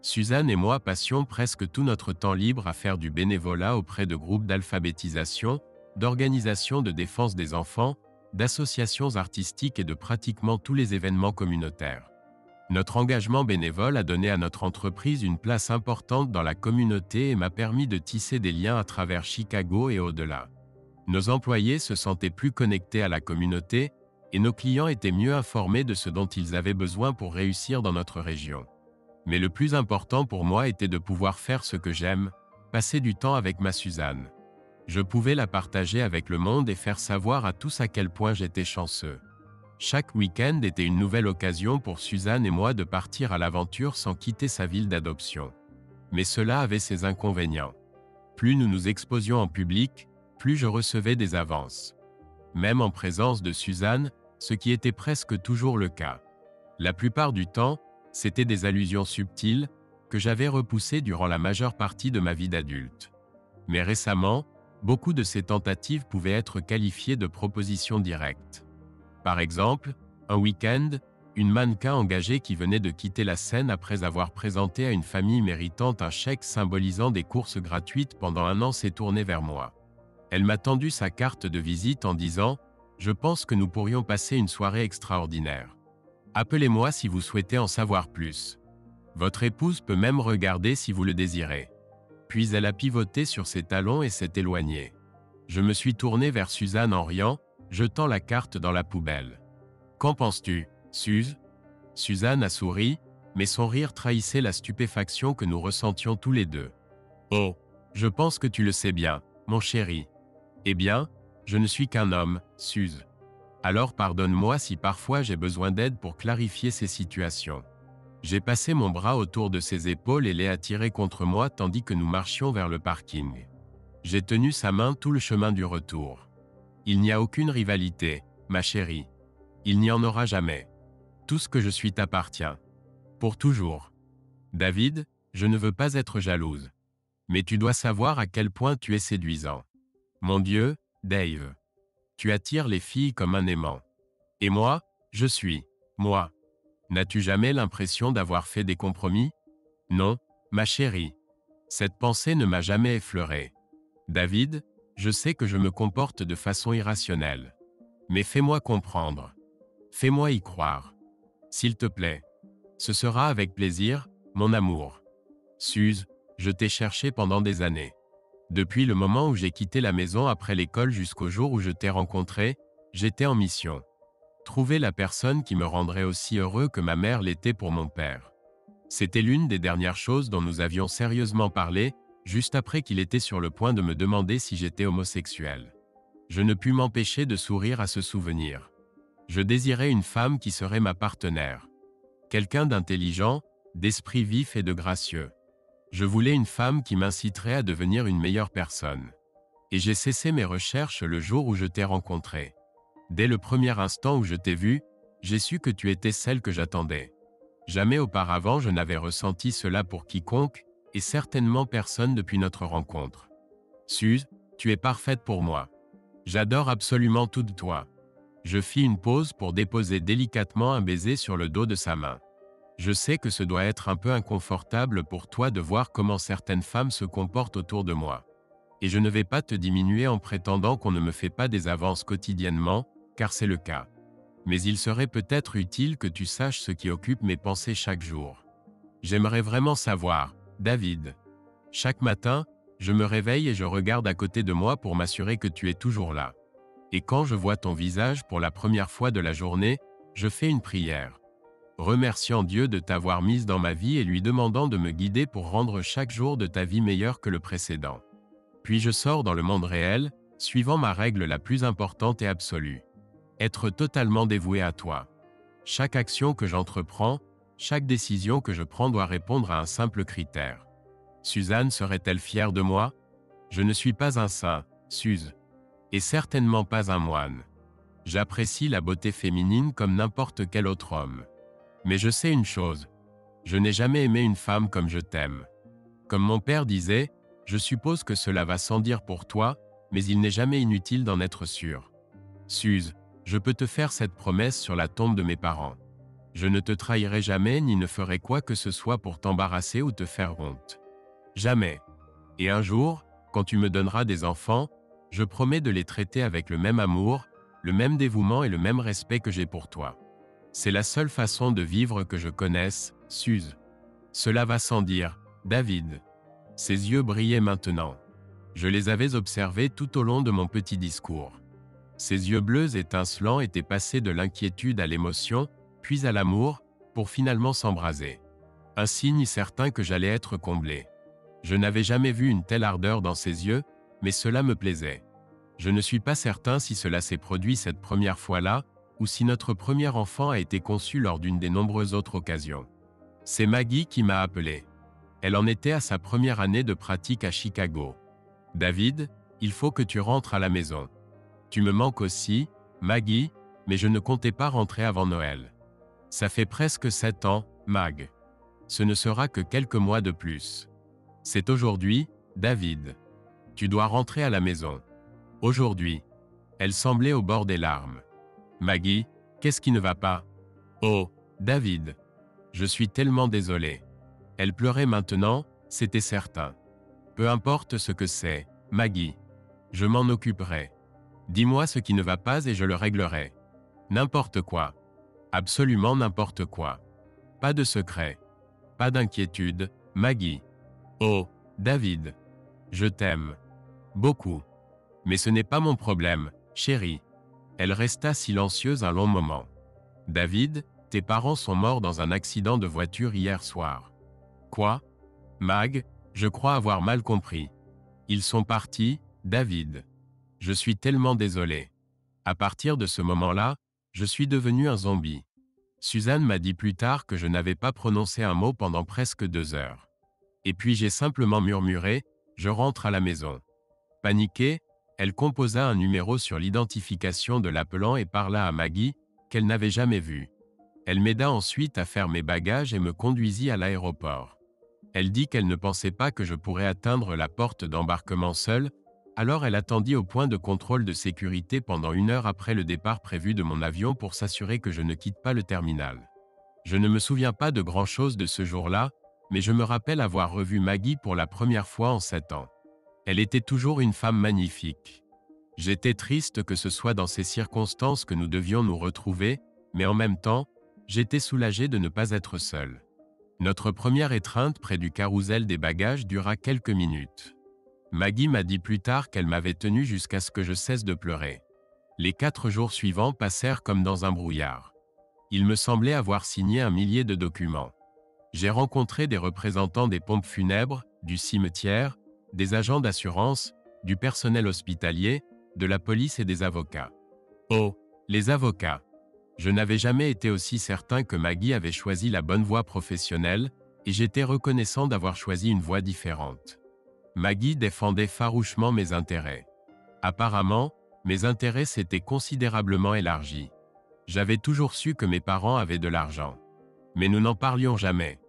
Suzanne et moi passions presque tout notre temps libre à faire du bénévolat auprès de groupes d'alphabétisation, d'organisations de défense des enfants, d'associations artistiques et de pratiquement tous les événements communautaires. Notre engagement bénévole a donné à notre entreprise une place importante dans la communauté et m'a permis de tisser des liens à travers Chicago et au-delà. Nos employés se sentaient plus connectés à la communauté et nos clients étaient mieux informés de ce dont ils avaient besoin pour réussir dans notre région. Mais le plus important pour moi était de pouvoir faire ce que j'aime, passer du temps avec ma Suzanne. Je pouvais la partager avec le monde et faire savoir à tous à quel point j'étais chanceux. Chaque week-end était une nouvelle occasion pour Suzanne et moi de partir à l'aventure sans quitter sa ville d'adoption. Mais cela avait ses inconvénients. Plus nous nous exposions en public, plus je recevais des avances. Même en présence de Suzanne, ce qui était presque toujours le cas. La plupart du temps, c'étaient des allusions subtiles que j'avais repoussées durant la majeure partie de ma vie d'adulte. Mais récemment, beaucoup de ces tentatives pouvaient être qualifiées de propositions directes. Par exemple, un week-end, une mannequin engagée qui venait de quitter la scène après avoir présenté à une famille méritante un chèque symbolisant des courses gratuites pendant 1 an s'est tournée vers moi. Elle m'a tendu sa carte de visite en disant « Je pense que nous pourrions passer une soirée extraordinaire. Appelez-moi si vous souhaitez en savoir plus. Votre épouse peut même regarder si vous le désirez. » Puis elle a pivoté sur ses talons et s'est éloignée. Je me suis tourné vers Suzanne en riant, jetant la carte dans la poubelle. « Qu'en penses-tu, Suze ?» Suzanne a souri, mais son rire trahissait la stupéfaction que nous ressentions tous les deux. « Oh, je pense que tu le sais bien, mon chéri. » « Eh bien, je ne suis qu'un homme, Suze. Alors pardonne-moi si parfois j'ai besoin d'aide pour clarifier ces situations. » J'ai passé mon bras autour de ses épaules et l'ai attiré contre moi tandis que nous marchions vers le parking. J'ai tenu sa main tout le chemin du retour. « Il n'y a aucune rivalité, ma chérie. Il n'y en aura jamais. Tout ce que je suis t'appartient. Pour toujours. David, je ne veux pas être jalouse. Mais tu dois savoir à quel point tu es séduisant. Mon Dieu, Dave. Tu attires les filles comme un aimant. Et moi, je suis, moi. N'as-tu jamais l'impression d'avoir fait des compromis? Non, ma chérie. Cette pensée ne m'a jamais effleuré. David, je sais que je me comporte de façon irrationnelle. Mais fais-moi comprendre. Fais-moi y croire. S'il te plaît. Ce sera avec plaisir, mon amour. Suze, je t'ai cherché pendant des années. Depuis le moment où j'ai quitté la maison après l'école jusqu'au jour où je t'ai rencontré, j'étais en mission. Trouver la personne qui me rendrait aussi heureux que ma mère l'était pour mon père. C'était l'une des dernières choses dont nous avions sérieusement parlé, juste après qu'il était sur le point de me demander si j'étais homosexuel. Je ne pus m'empêcher de sourire à ce souvenir. Je désirais une femme qui serait ma partenaire. Quelqu'un d'intelligent, d'esprit vif et de gracieux. Je voulais une femme qui m'inciterait à devenir une meilleure personne. Et j'ai cessé mes recherches le jour où je t'ai rencontré. Dès le premier instant où je t'ai vu, j'ai su que tu étais celle que j'attendais. Jamais auparavant je n'avais ressenti cela pour quiconque, et certainement personne depuis notre rencontre. Suze, tu es parfaite pour moi. J'adore absolument tout de toi. Je fis une pause pour déposer délicatement un baiser sur le dos de sa main. Je sais que ce doit être un peu inconfortable pour toi de voir comment certaines femmes se comportent autour de moi. Et je ne vais pas te diminuer en prétendant qu'on ne me fait pas des avances quotidiennement, car c'est le cas. Mais il serait peut-être utile que tu saches ce qui occupe mes pensées chaque jour. J'aimerais vraiment savoir, David. Chaque matin, je me réveille et je regarde à côté de moi pour m'assurer que tu es toujours là. Et quand je vois ton visage pour la première fois de la journée, je fais une prière. Remerciant Dieu de t'avoir mise dans ma vie et lui demandant de me guider pour rendre chaque jour de ta vie meilleur que le précédent. Puis je sors dans le monde réel, suivant ma règle la plus importante et absolue. Être totalement dévoué à toi. Chaque action que j'entreprends, chaque décision que je prends doit répondre à un simple critère. Suzanne serait-elle fière de moi? Je ne suis pas un saint, Suze. Et certainement pas un moine. J'apprécie la beauté féminine comme n'importe quel autre homme. Mais je sais une chose, je n'ai jamais aimé une femme comme je t'aime. Comme mon père disait, je suppose que cela va sans dire pour toi, mais il n'est jamais inutile d'en être sûr. Suze, je peux te faire cette promesse sur la tombe de mes parents. Je ne te trahirai jamais ni ne ferai quoi que ce soit pour t'embarrasser ou te faire honte. Jamais. Et un jour, quand tu me donneras des enfants, je promets de les traiter avec le même amour, le même dévouement et le même respect que j'ai pour toi. C'est la seule façon de vivre que je connaisse, Suze. Cela va sans dire, David. Ses yeux brillaient maintenant. Je les avais observés tout au long de mon petit discours. Ses yeux bleus étincelants étaient passés de l'inquiétude à l'émotion, puis à l'amour, pour finalement s'embraser. Un signe certain que j'allais être comblé. Je n'avais jamais vu une telle ardeur dans ses yeux, mais cela me plaisait. Je ne suis pas certain si cela s'est produit cette première fois-là, ou si notre premier enfant a été conçu lors d'une des nombreuses autres occasions. C'est Maggie qui m'a appelé. Elle en était à sa première année de pratique à Chicago. « David, il faut que tu rentres à la maison. Tu me manques aussi, Maggie, mais je ne comptais pas rentrer avant Noël. Ça fait presque 7 ans, Mag. Ce ne sera que quelques mois de plus. C'est aujourd'hui, David. Tu dois rentrer à la maison. Aujourd'hui. » Elle semblait au bord des larmes. « Maggie, qu'est-ce qui ne va pas? Oh, David. Je suis tellement désolé. » Elle pleurait maintenant, c'était certain. « Peu importe ce que c'est, Maggie. Je m'en occuperai. Dis-moi ce qui ne va pas et je le réglerai. N'importe quoi. Absolument n'importe quoi. Pas de secret. Pas d'inquiétude, Maggie. Oh, David. Je t'aime. Beaucoup. Mais ce n'est pas mon problème, chérie. » Elle resta silencieuse un long moment. « David, tes parents sont morts dans un accident de voiture hier soir. » « Quoi? Mag, je crois avoir mal compris. Ils sont partis, David. Je suis tellement désolé. À partir de ce moment-là, je suis devenu un zombie. Suzanne m'a dit plus tard que je n'avais pas prononcé un mot pendant presque 2 heures. Et puis j'ai simplement murmuré, je rentre à la maison. Paniquée, elle composa un numéro sur l'identification de l'appelant et parla à Maggie, qu'elle n'avait jamais vue. Elle m'aida ensuite à faire mes bagages et me conduisit à l'aéroport. Elle dit qu'elle ne pensait pas que je pourrais atteindre la porte d'embarquement seule, alors elle attendit au point de contrôle de sécurité pendant 1 heure après le départ prévu de mon avion pour s'assurer que je ne quitte pas le terminal. Je ne me souviens pas de grand-chose de ce jour-là, mais je me rappelle avoir revu Maggie pour la première fois en 7 ans. Elle était toujours une femme magnifique. J'étais triste que ce soit dans ces circonstances que nous devions nous retrouver, mais en même temps, j'étais soulagé de ne pas être seul. Notre première étreinte près du carrousel des bagages dura quelques minutes. Maggie m'a dit plus tard qu'elle m'avait tenu jusqu'à ce que je cesse de pleurer. Les 4 jours suivants passèrent comme dans un brouillard. Il me semblait avoir signé 1 millier de documents. J'ai rencontré des représentants des pompes funèbres, du cimetière, des agents d'assurance, du personnel hospitalier, de la police et des avocats. Oh, les avocats! Je n'avais jamais été aussi certain que Maggie avait choisi la bonne voie professionnelle, et j'étais reconnaissant d'avoir choisi une voie différente. Maggie défendait farouchement mes intérêts. Apparemment, mes intérêts s'étaient considérablement élargis. J'avais toujours su que mes parents avaient de l'argent. Mais nous n'en parlions jamais.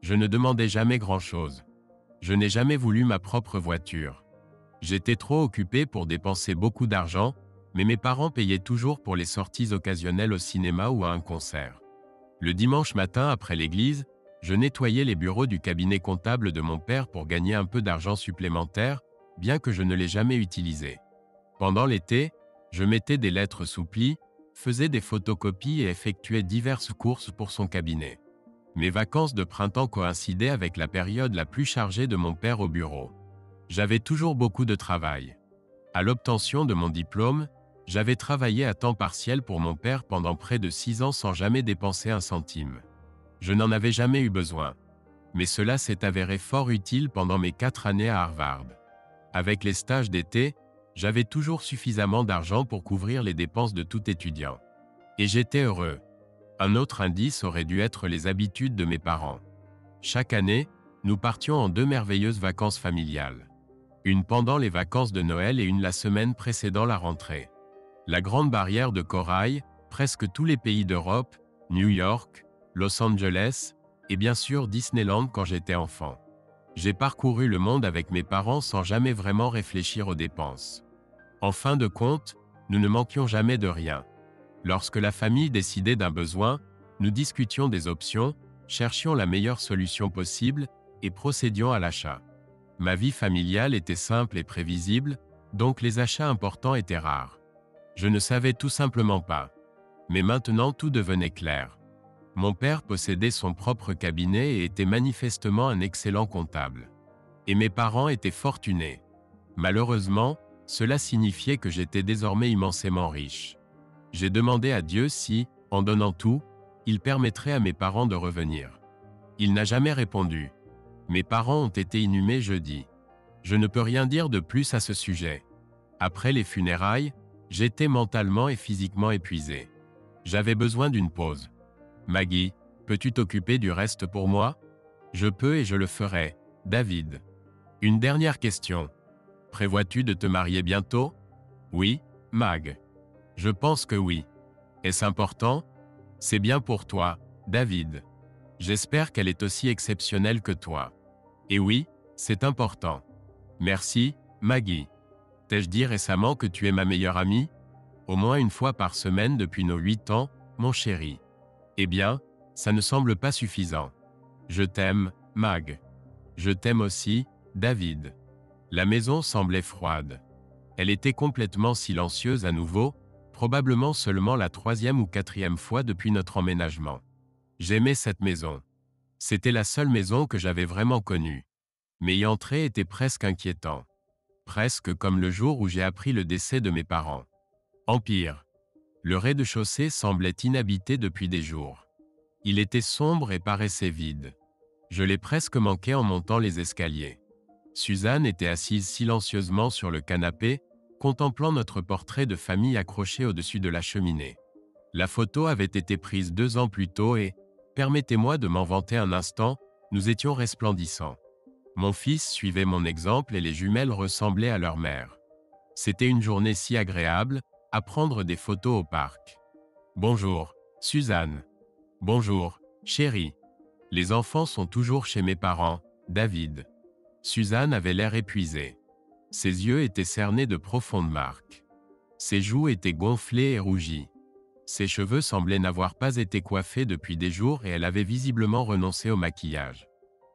Je ne demandais jamais grand-chose. Je n'ai jamais voulu ma propre voiture. J'étais trop occupé pour dépenser beaucoup d'argent, mais mes parents payaient toujours pour les sorties occasionnelles au cinéma ou à un concert. Le dimanche matin après l'église, je nettoyais les bureaux du cabinet comptable de mon père pour gagner un peu d'argent supplémentaire, bien que je ne l'ai jamais utilisé. Pendant l'été, je mettais des lettres sous pli, faisais des photocopies et effectuais diverses courses pour son cabinet. Mes vacances de printemps coïncidaient avec la période la plus chargée de mon père au bureau. J'avais toujours beaucoup de travail. À l'obtention de mon diplôme, j'avais travaillé à temps partiel pour mon père pendant près de 6 ans sans jamais dépenser un centime. Je n'en avais jamais eu besoin. Mais cela s'est avéré fort utile pendant mes 4 années à Harvard. Avec les stages d'été, j'avais toujours suffisamment d'argent pour couvrir les dépenses de tout étudiant. Et j'étais heureux. Un autre indice aurait dû être les habitudes de mes parents. Chaque année, nous partions en 2 merveilleuses vacances familiales. Une pendant les vacances de Noël et une la semaine précédant la rentrée. La Grande Barrière de Corail, presque tous les pays d'Europe, New York, Los Angeles, et bien sûr Disneyland quand j'étais enfant. J'ai parcouru le monde avec mes parents sans jamais vraiment réfléchir aux dépenses. En fin de compte, nous ne manquions jamais de rien. Lorsque la famille décidait d'un besoin, nous discutions des options, cherchions la meilleure solution possible et procédions à l'achat. Ma vie familiale était simple et prévisible, donc les achats importants étaient rares. Je ne savais tout simplement pas. Mais maintenant tout devenait clair. Mon père possédait son propre cabinet et était manifestement un excellent comptable. Et mes parents étaient fortunés. Malheureusement, Cela signifiait que j'étais désormais immensément riche. J'ai demandé à Dieu si, en donnant tout, il permettrait à mes parents de revenir. Il n'a jamais répondu. Mes parents ont été inhumés jeudi. Je ne peux rien dire de plus à ce sujet. Après les funérailles, j'étais mentalement et physiquement épuisé. J'avais besoin d'une pause. Maggie, peux-tu t'occuper du reste pour moi? Je peux et je le ferai, David. Une dernière question. Prévois-tu de te marier bientôt? Oui, Mag. Je pense que oui. Est-ce important? C'est bien pour toi, David. J'espère qu'elle est aussi exceptionnelle que toi. Et oui, c'est important. Merci, Maggie. T'ai-je dit récemment que tu es ma meilleure amie? Au moins une fois par semaine depuis nos 8 ans, mon chéri. Eh bien, ça ne semble pas suffisant. Je t'aime, Mag. Je t'aime aussi, David. La maison semblait froide. Elle était complètement silencieuse à nouveau, probablement seulement la 3e ou 4e fois depuis notre emménagement. J'aimais cette maison. C'était la seule maison que j'avais vraiment connue. Mais y entrer était presque inquiétant. Presque comme le jour où j'ai appris le décès de mes parents. Empire. Le rez-de-chaussée semblait inhabité depuis des jours. Il était sombre et paraissait vide. Je l'ai presque manqué en montant les escaliers. Suzanne était assise silencieusement sur le canapé, contemplant notre portrait de famille accroché au-dessus de la cheminée. La photo avait été prise 2 ans plus tôt et, permettez-moi de m'en vanter un instant, nous étions resplendissants. Mon fils suivait mon exemple et les jumelles ressemblaient à leur mère. C'était une journée si agréable, à prendre des photos au parc. Bonjour, Suzanne. Bonjour, chérie. Les enfants sont toujours chez mes parents, David. Suzanne avait l'air épuisée. Ses yeux étaient cernés de profondes marques. Ses joues étaient gonflées et rougies. Ses cheveux semblaient n'avoir pas été coiffés depuis des jours et elle avait visiblement renoncé au maquillage.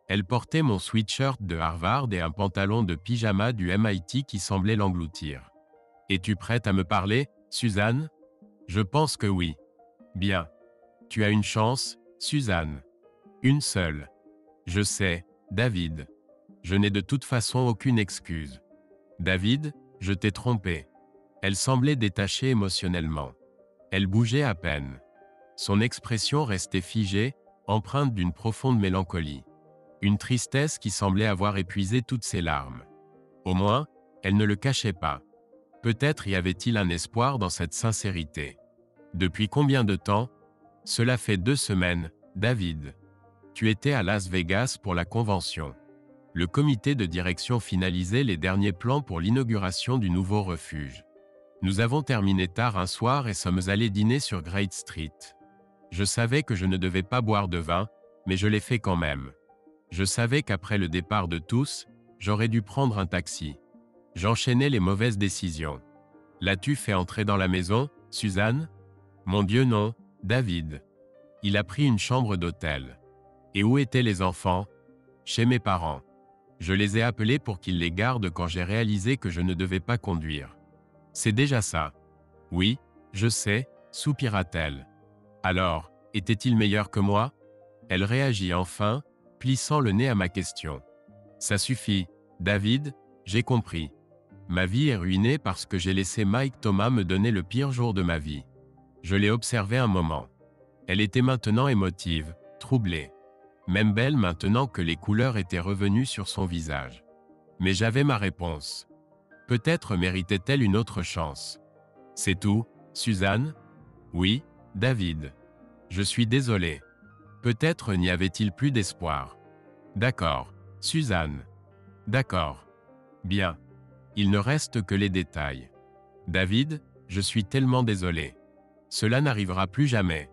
Elle portait mon sweatshirt de Harvard et un pantalon de pyjama du MIT qui semblait l'engloutir. « Es-tu prête à me parler, Suzanne? » « Je pense que oui. »« Bien. Tu as une chance, Suzanne. Une seule. »« Je sais, David. Je n'ai de toute façon aucune excuse. »« David, je t'ai trompé. » Elle semblait détachée émotionnellement. Elle bougeait à peine. Son expression restait figée, empreinte d'une profonde mélancolie. Une tristesse qui semblait avoir épuisé toutes ses larmes. Au moins, elle ne le cachait pas. Peut-être y avait-il un espoir dans cette sincérité. Depuis combien de temps? Cela fait 2 semaines, David. Tu étais à Las Vegas pour la convention. Le comité de direction finalisait les derniers plans pour l'inauguration du nouveau refuge. Nous avons terminé tard un soir et sommes allés dîner sur Great Street. Je savais que je ne devais pas boire de vin, mais je l'ai fait quand même. Je savais qu'après le départ de tous, j'aurais dû prendre un taxi. J'enchaînais les mauvaises décisions. L'as-tu fait entrer dans la maison, Suzanne? Mon Dieu non, David. Il a pris une chambre d'hôtel. Et où étaient les enfants? Chez mes parents. Je les ai appelés pour qu'ils les gardent quand j'ai réalisé que je ne devais pas conduire. C'est déjà ça. Oui, je sais, soupira-t-elle. Alors, était-il meilleur que moi? Elle réagit enfin, plissant le nez à ma question. Ça suffit, David, j'ai compris. Ma vie est ruinée parce que j'ai laissé Mike Thomas me donner le pire jour de ma vie. Je l'ai observé un moment. Elle était maintenant émotive, troublée. Même belle maintenant que les couleurs étaient revenues sur son visage. Mais j'avais ma réponse. Peut-être méritait-elle une autre chance. C'est tout, Suzanne? Oui, David. Je suis désolé. Peut-être n'y avait-il plus d'espoir. D'accord, Suzanne. D'accord. Bien. Il ne reste que les détails. David, je suis tellement désolé. Cela n'arrivera plus jamais.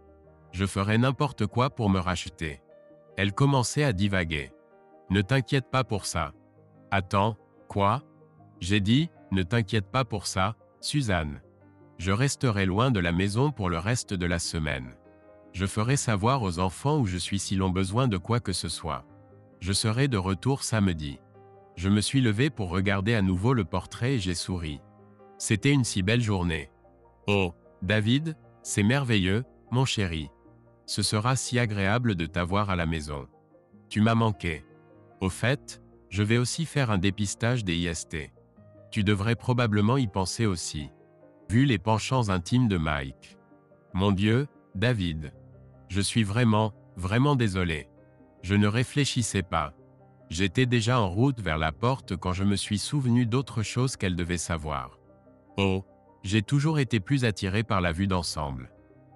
Je ferai n'importe quoi pour me racheter. Elle commençait à divaguer. Ne t'inquiète pas pour ça. Attends, quoi? J'ai dit, ne t'inquiète pas pour ça, Suzanne. Je resterai loin de la maison pour le reste de la semaine. Je ferai savoir aux enfants où je suis s'ils ont besoin de quoi que ce soit. Je serai de retour samedi. Je me suis levé pour regarder à nouveau le portrait et j'ai souri. C'était une si belle journée. Oh, David, c'est merveilleux, mon chéri. Ce sera si agréable de t'avoir à la maison. Tu m'as manqué. Au fait, je vais aussi faire un dépistage des IST. Tu devrais probablement y penser aussi, vu les penchants intimes de Mike. Mon Dieu, David. Je suis vraiment, vraiment désolé. Je ne réfléchissais pas. J'étais déjà en route vers la porte quand je me suis souvenu d'autre chose qu'elle devait savoir. Oh, j'ai toujours été plus attiré par la vue d'ensemble.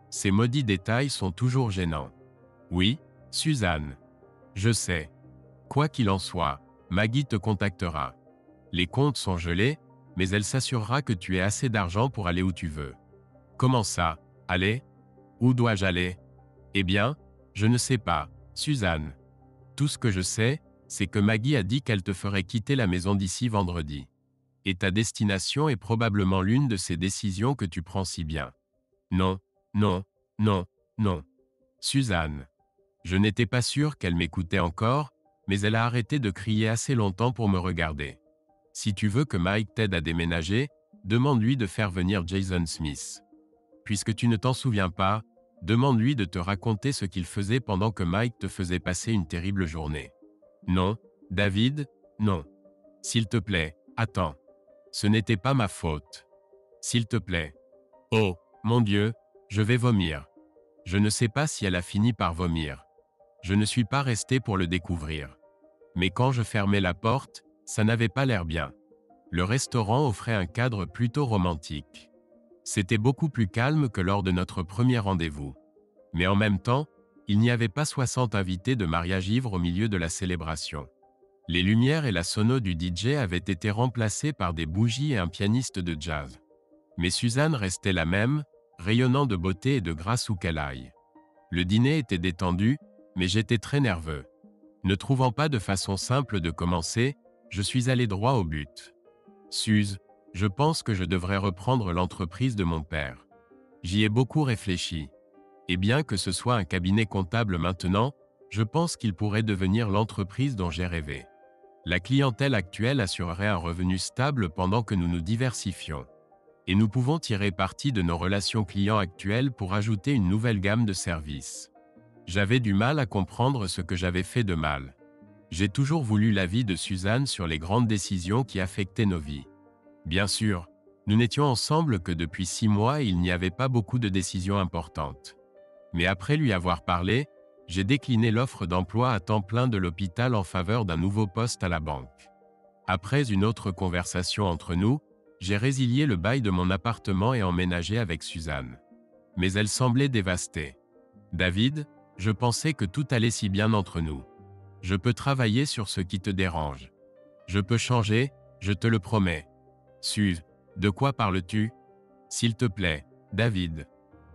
Ces maudits détails sont toujours gênants. Oui, Suzanne. Je sais. Quoi qu'il en soit, Maggie te contactera. Les comptes sont gelés, mais elle s'assurera que tu aies assez d'argent pour aller où tu veux. Comment ça, aller? Où dois-je aller? Eh bien, je ne sais pas, Suzanne. Tout ce que je sais, c'est que Maggie a dit qu'elle te ferait quitter la maison d'ici vendredi. Et ta destination est probablement l'une de ces décisions que tu prends si bien. Non, non, non, non. Suzanne. Je n'étais pas sûr qu'elle m'écoutait encore, mais elle a arrêté de crier assez longtemps pour me regarder. Si tu veux que Mike t'aide à déménager, demande-lui de faire venir Jason Smith. Puisque tu ne t'en souviens pas, demande-lui de te raconter ce qu'il faisait pendant que Mike te faisait passer une terrible journée. Non, David, non. S'il te plaît, attends. Ce n'était pas ma faute. S'il te plaît. Oh, mon Dieu, je vais vomir. Je ne sais pas si elle a fini par vomir. Je ne suis pas resté pour le découvrir. Mais quand je fermais la porte, ça n'avait pas l'air bien. Le restaurant offrait un cadre plutôt romantique. C'était beaucoup plus calme que lors de notre premier rendez-vous. Mais en même temps, il n'y avait pas 60 invités de mariage ivres au milieu de la célébration. Les lumières et la sono du DJ avaient été remplacées par des bougies et un pianiste de jazz. Mais Suzanne restait la même, rayonnant de beauté et de grâce où qu'elle aille. Le dîner était détendu, mais j'étais très nerveux. Ne trouvant pas de façon simple de commencer, je suis allé droit au but. Suze, je pense que je devrais reprendre l'entreprise de mon père. J'y ai beaucoup réfléchi. Et bien que ce soit un cabinet comptable maintenant, je pense qu'il pourrait devenir l'entreprise dont j'ai rêvé. La clientèle actuelle assurerait un revenu stable pendant que nous nous diversifions. Et nous pouvons tirer parti de nos relations clients actuelles pour ajouter une nouvelle gamme de services. J'avais du mal à comprendre ce que j'avais fait de mal. J'ai toujours voulu l'avis de Suzanne sur les grandes décisions qui affectaient nos vies. Bien sûr, nous n'étions ensemble que depuis 6 mois et il n'y avait pas beaucoup de décisions importantes. Mais après lui avoir parlé, j'ai décliné l'offre d'emploi à temps plein de l'hôpital en faveur d'un nouveau poste à la banque. Après une autre conversation entre nous, j'ai résilié le bail de mon appartement et emménagé avec Suzanne. Mais elle semblait dévastée. David, je pensais que tout allait si bien entre nous. Je peux travailler sur ce qui te dérange. Je peux changer, je te le promets. Suze, de quoi parles-tu? S'il te plaît, David.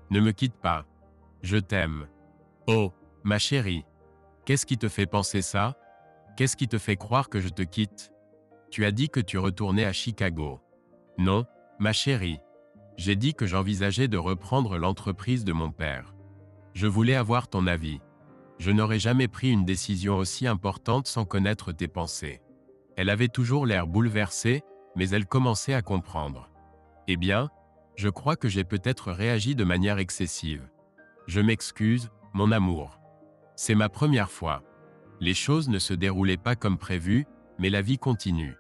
Ne me quitte pas. Je t'aime. Oh, ma chérie. Qu'est-ce qui te fait penser ça? Qu'est-ce qui te fait croire que je te quitte? Tu as dit que tu retournais à Chicago. Non, ma chérie. J'ai dit que j'envisageais de reprendre l'entreprise de mon père. Je voulais avoir ton avis. Je n'aurais jamais pris une décision aussi importante sans connaître tes pensées. Elle avait toujours l'air bouleversée, mais elle commençait à comprendre. Eh bien, je crois que j'ai peut-être réagi de manière excessive. Je m'excuse, mon amour. C'est ma première fois. Les choses ne se déroulaient pas comme prévu, mais la vie continue.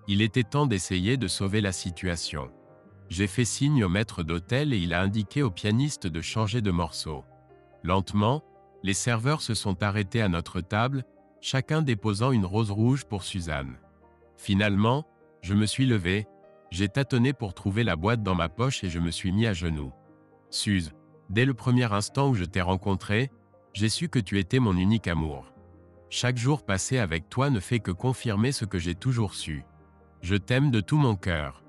Il était temps d'essayer de sauver la situation. J'ai fait signe au maître d'hôtel et il a indiqué au pianiste de changer de morceau. Lentement, les serveurs se sont arrêtés à notre table, chacun déposant une rose rouge pour Suzanne. Finalement, je me suis levé, j'ai tâtonné pour trouver la boîte dans ma poche et je me suis mis à genoux. Suze, dès le premier instant où je t'ai rencontré, j'ai su que tu étais mon unique amour. Chaque jour passé avec toi ne fait que confirmer ce que j'ai toujours su. Je t'aime de tout mon cœur.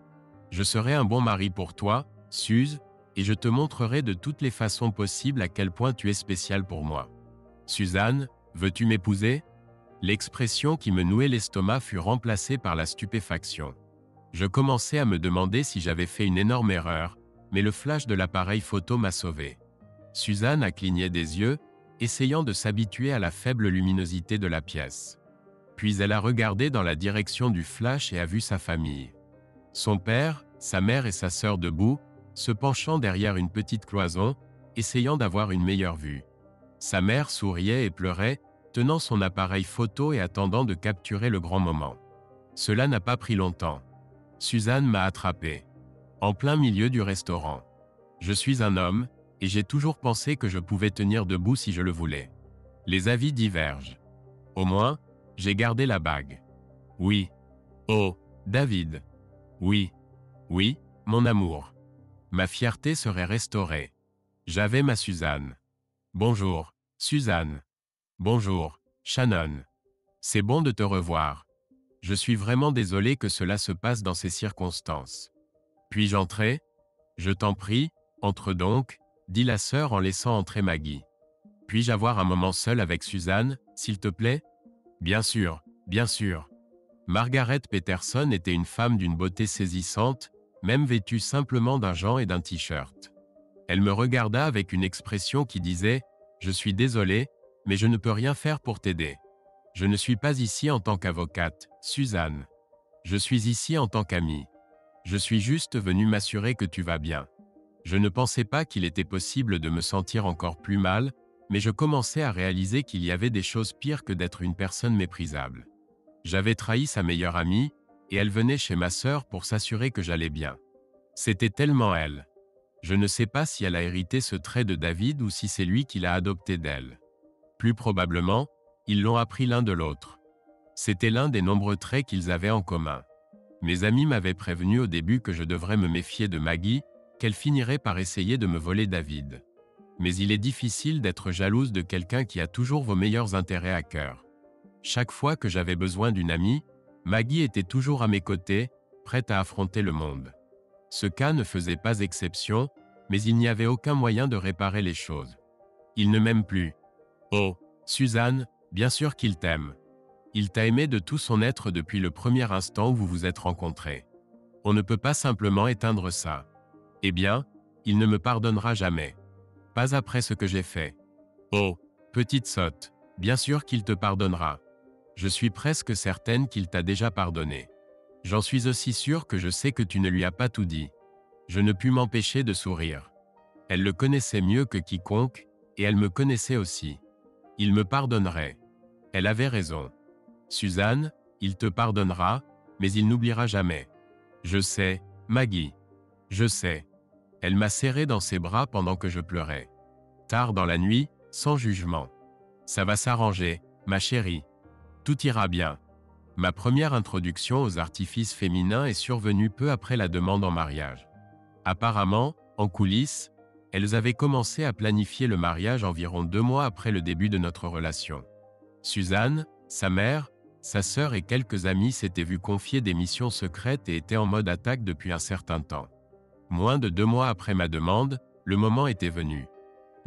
Je serai un bon mari pour toi, Suze, et je te montrerai de toutes les façons possibles à quel point tu es spécial pour moi. Suzanne, veux-tu m'épouser? L'expression qui me nouait l'estomac fut remplacée par la stupéfaction. Je commençais à me demander si j'avais fait une énorme erreur, mais le flash de l'appareil photo m'a sauvé. Suzanne a cligné des yeux, essayant de s'habituer à la faible luminosité de la pièce. Puis elle a regardé dans la direction du flash et a vu sa famille. Son père, sa mère et sa sœur debout, se penchant derrière une petite cloison, essayant d'avoir une meilleure vue. Sa mère souriait et pleurait, tenant son appareil photo et attendant de capturer le grand moment. Cela n'a pas pris longtemps. Suzanne m'a attrapé. En plein milieu du restaurant. Je suis un homme, et j'ai toujours pensé que je pouvais tenir debout si je le voulais. Les avis divergent. Au moins, j'ai gardé la bague. Oui. Oh, David. Oui. Oui, mon amour. Ma fierté serait restaurée. J'avais ma Suzanne. Bonjour, Suzanne. Bonjour, Shannon. C'est bon de te revoir. Je suis vraiment désolé que cela se passe dans ces circonstances. Puis-je entrer? Je t'en prie, entre donc, dit la sœur en laissant entrer Maggie. Puis-je avoir un moment seul avec Suzanne, s'il te plaît? Bien sûr, bien sûr. Margaret Peterson était une femme d'une beauté saisissante, même vêtue simplement d'un gant et d'un t-shirt. Elle me regarda avec une expression qui disait « Je suis désolé, mais je ne peux rien faire pour t'aider. Je ne suis pas ici en tant qu'avocate, Suzanne. Je suis ici en tant qu'amie. Je suis juste venu m'assurer que tu vas bien. » Je ne pensais pas qu'il était possible de me sentir encore plus mal, mais je commençais à réaliser qu'il y avait des choses pires que d'être une personne méprisable. J'avais trahi sa meilleure amie, et elle venait chez ma sœur pour s'assurer que j'allais bien. C'était tellement elle. Je ne sais pas si elle a hérité ce trait de David ou si c'est lui qui l'a adopté d'elle. Plus probablement, ils l'ont appris l'un de l'autre. C'était l'un des nombreux traits qu'ils avaient en commun. Mes amis m'avaient prévenu au début que je devrais me méfier de Maggie, qu'elle finirait par essayer de me voler David. Mais il est difficile d'être jalouse de quelqu'un qui a toujours vos meilleurs intérêts à cœur. Chaque fois que j'avais besoin d'une amie, Maggie était toujours à mes côtés, prête à affronter le monde. Ce cas ne faisait pas exception, mais il n'y avait aucun moyen de réparer les choses. Il ne m'aime plus. Oh, Suzanne, bien sûr qu'il t'aime. Il t'a aimé de tout son être depuis le premier instant où vous vous êtes rencontrés. On ne peut pas simplement éteindre ça. Eh bien, il ne me pardonnera jamais. Pas après ce que j'ai fait. Oh, petite sotte, bien sûr qu'il te pardonnera. Je suis presque certaine qu'il t'a déjà pardonné. J'en suis aussi sûre que je sais que tu ne lui as pas tout dit. Je ne pus m'empêcher de sourire. Elle le connaissait mieux que quiconque, et elle me connaissait aussi. Il me pardonnerait. Elle avait raison. Suzanne, il te pardonnera, mais il n'oubliera jamais. Je sais, Maggie. Je sais. Elle m'a serré dans ses bras pendant que je pleurais. Tard dans la nuit, sans jugement. Ça va s'arranger, ma chérie. Tout ira bien. Ma première introduction aux artifices féminins est survenue peu après la demande en mariage. Apparemment, en coulisses, elles avaient commencé à planifier le mariage environ 2 mois après le début de notre relation. Suzanne, sa mère, sa sœur et quelques amis s'étaient vus confier des missions secrètes et étaient en mode attaque depuis un certain temps. Moins de 2 mois après ma demande, le moment était venu.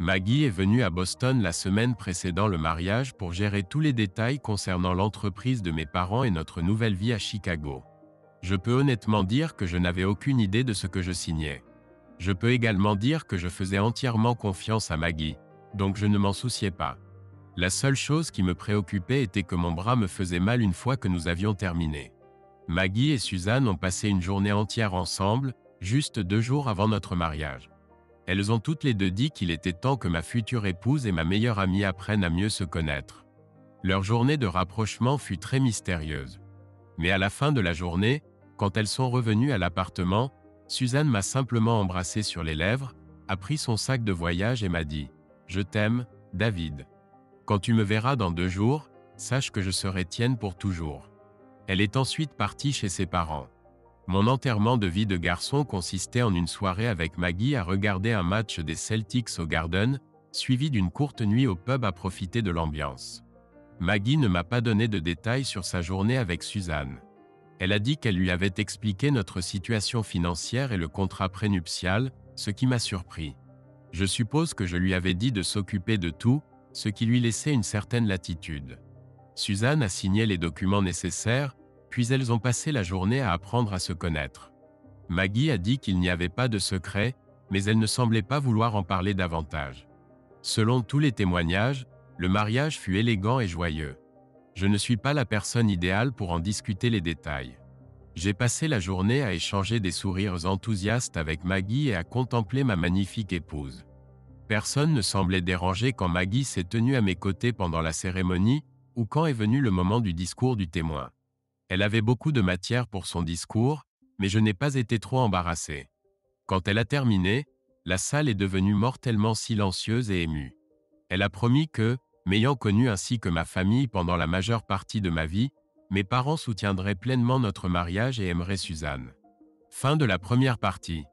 Maggie est venue à Boston la semaine précédant le mariage pour gérer tous les détails concernant l'entreprise de mes parents et notre nouvelle vie à Chicago. Je peux honnêtement dire que je n'avais aucune idée de ce que je signais. Je peux également dire que je faisais entièrement confiance à Maggie, donc je ne m'en souciais pas. La seule chose qui me préoccupait était que mon bras me faisait mal une fois que nous avions terminé. Maggie et Suzanne ont passé une journée entière ensemble, juste 2 jours avant notre mariage. Elles ont toutes les deux dit qu'il était temps que ma future épouse et ma meilleure amie apprennent à mieux se connaître. Leur journée de rapprochement fut très mystérieuse. Mais à la fin de la journée, quand elles sont revenues à l'appartement, Suzanne m'a simplement embrassé sur les lèvres, a pris son sac de voyage et m'a dit « Je t'aime, David. Quand tu me verras dans 2 jours, sache que je serai tienne pour toujours. » Elle est ensuite partie chez ses parents. Mon enterrement de vie de garçon consistait en une soirée avec Maggie à regarder un match des Celtics au Garden, suivi d'une courte nuit au pub à profiter de l'ambiance. Maggie ne m'a pas donné de détails sur sa journée avec Suzanne. Elle a dit qu'elle lui avait expliqué notre situation financière et le contrat prénuptial, ce qui m'a surpris. Je suppose que je lui avais dit de s'occuper de tout, ce qui lui laissait une certaine latitude. Suzanne a signé les documents nécessaires, puis elles ont passé la journée à apprendre à se connaître. Maggie a dit qu'il n'y avait pas de secret, mais elle ne semblait pas vouloir en parler davantage. Selon tous les témoignages, le mariage fut élégant et joyeux. Je ne suis pas la personne idéale pour en discuter les détails. J'ai passé la journée à échanger des sourires enthousiastes avec Maggie et à contempler ma magnifique épouse. Personne ne semblait dérangé quand Maggie s'est tenue à mes côtés pendant la cérémonie ou quand est venu le moment du discours du témoin. Elle avait beaucoup de matière pour son discours, mais je n'ai pas été trop embarrassé. Quand elle a terminé, la salle est devenue mortellement silencieuse et émue. Elle a promis que, m'ayant connu ainsi que ma famille pendant la majeure partie de ma vie, mes parents soutiendraient pleinement notre mariage et aimeraient Suzanne. Fin de la première partie.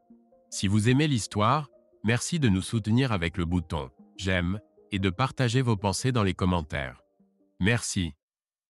Si vous aimez l'histoire, merci de nous soutenir avec le bouton « J'aime » et de partager vos pensées dans les commentaires. Merci.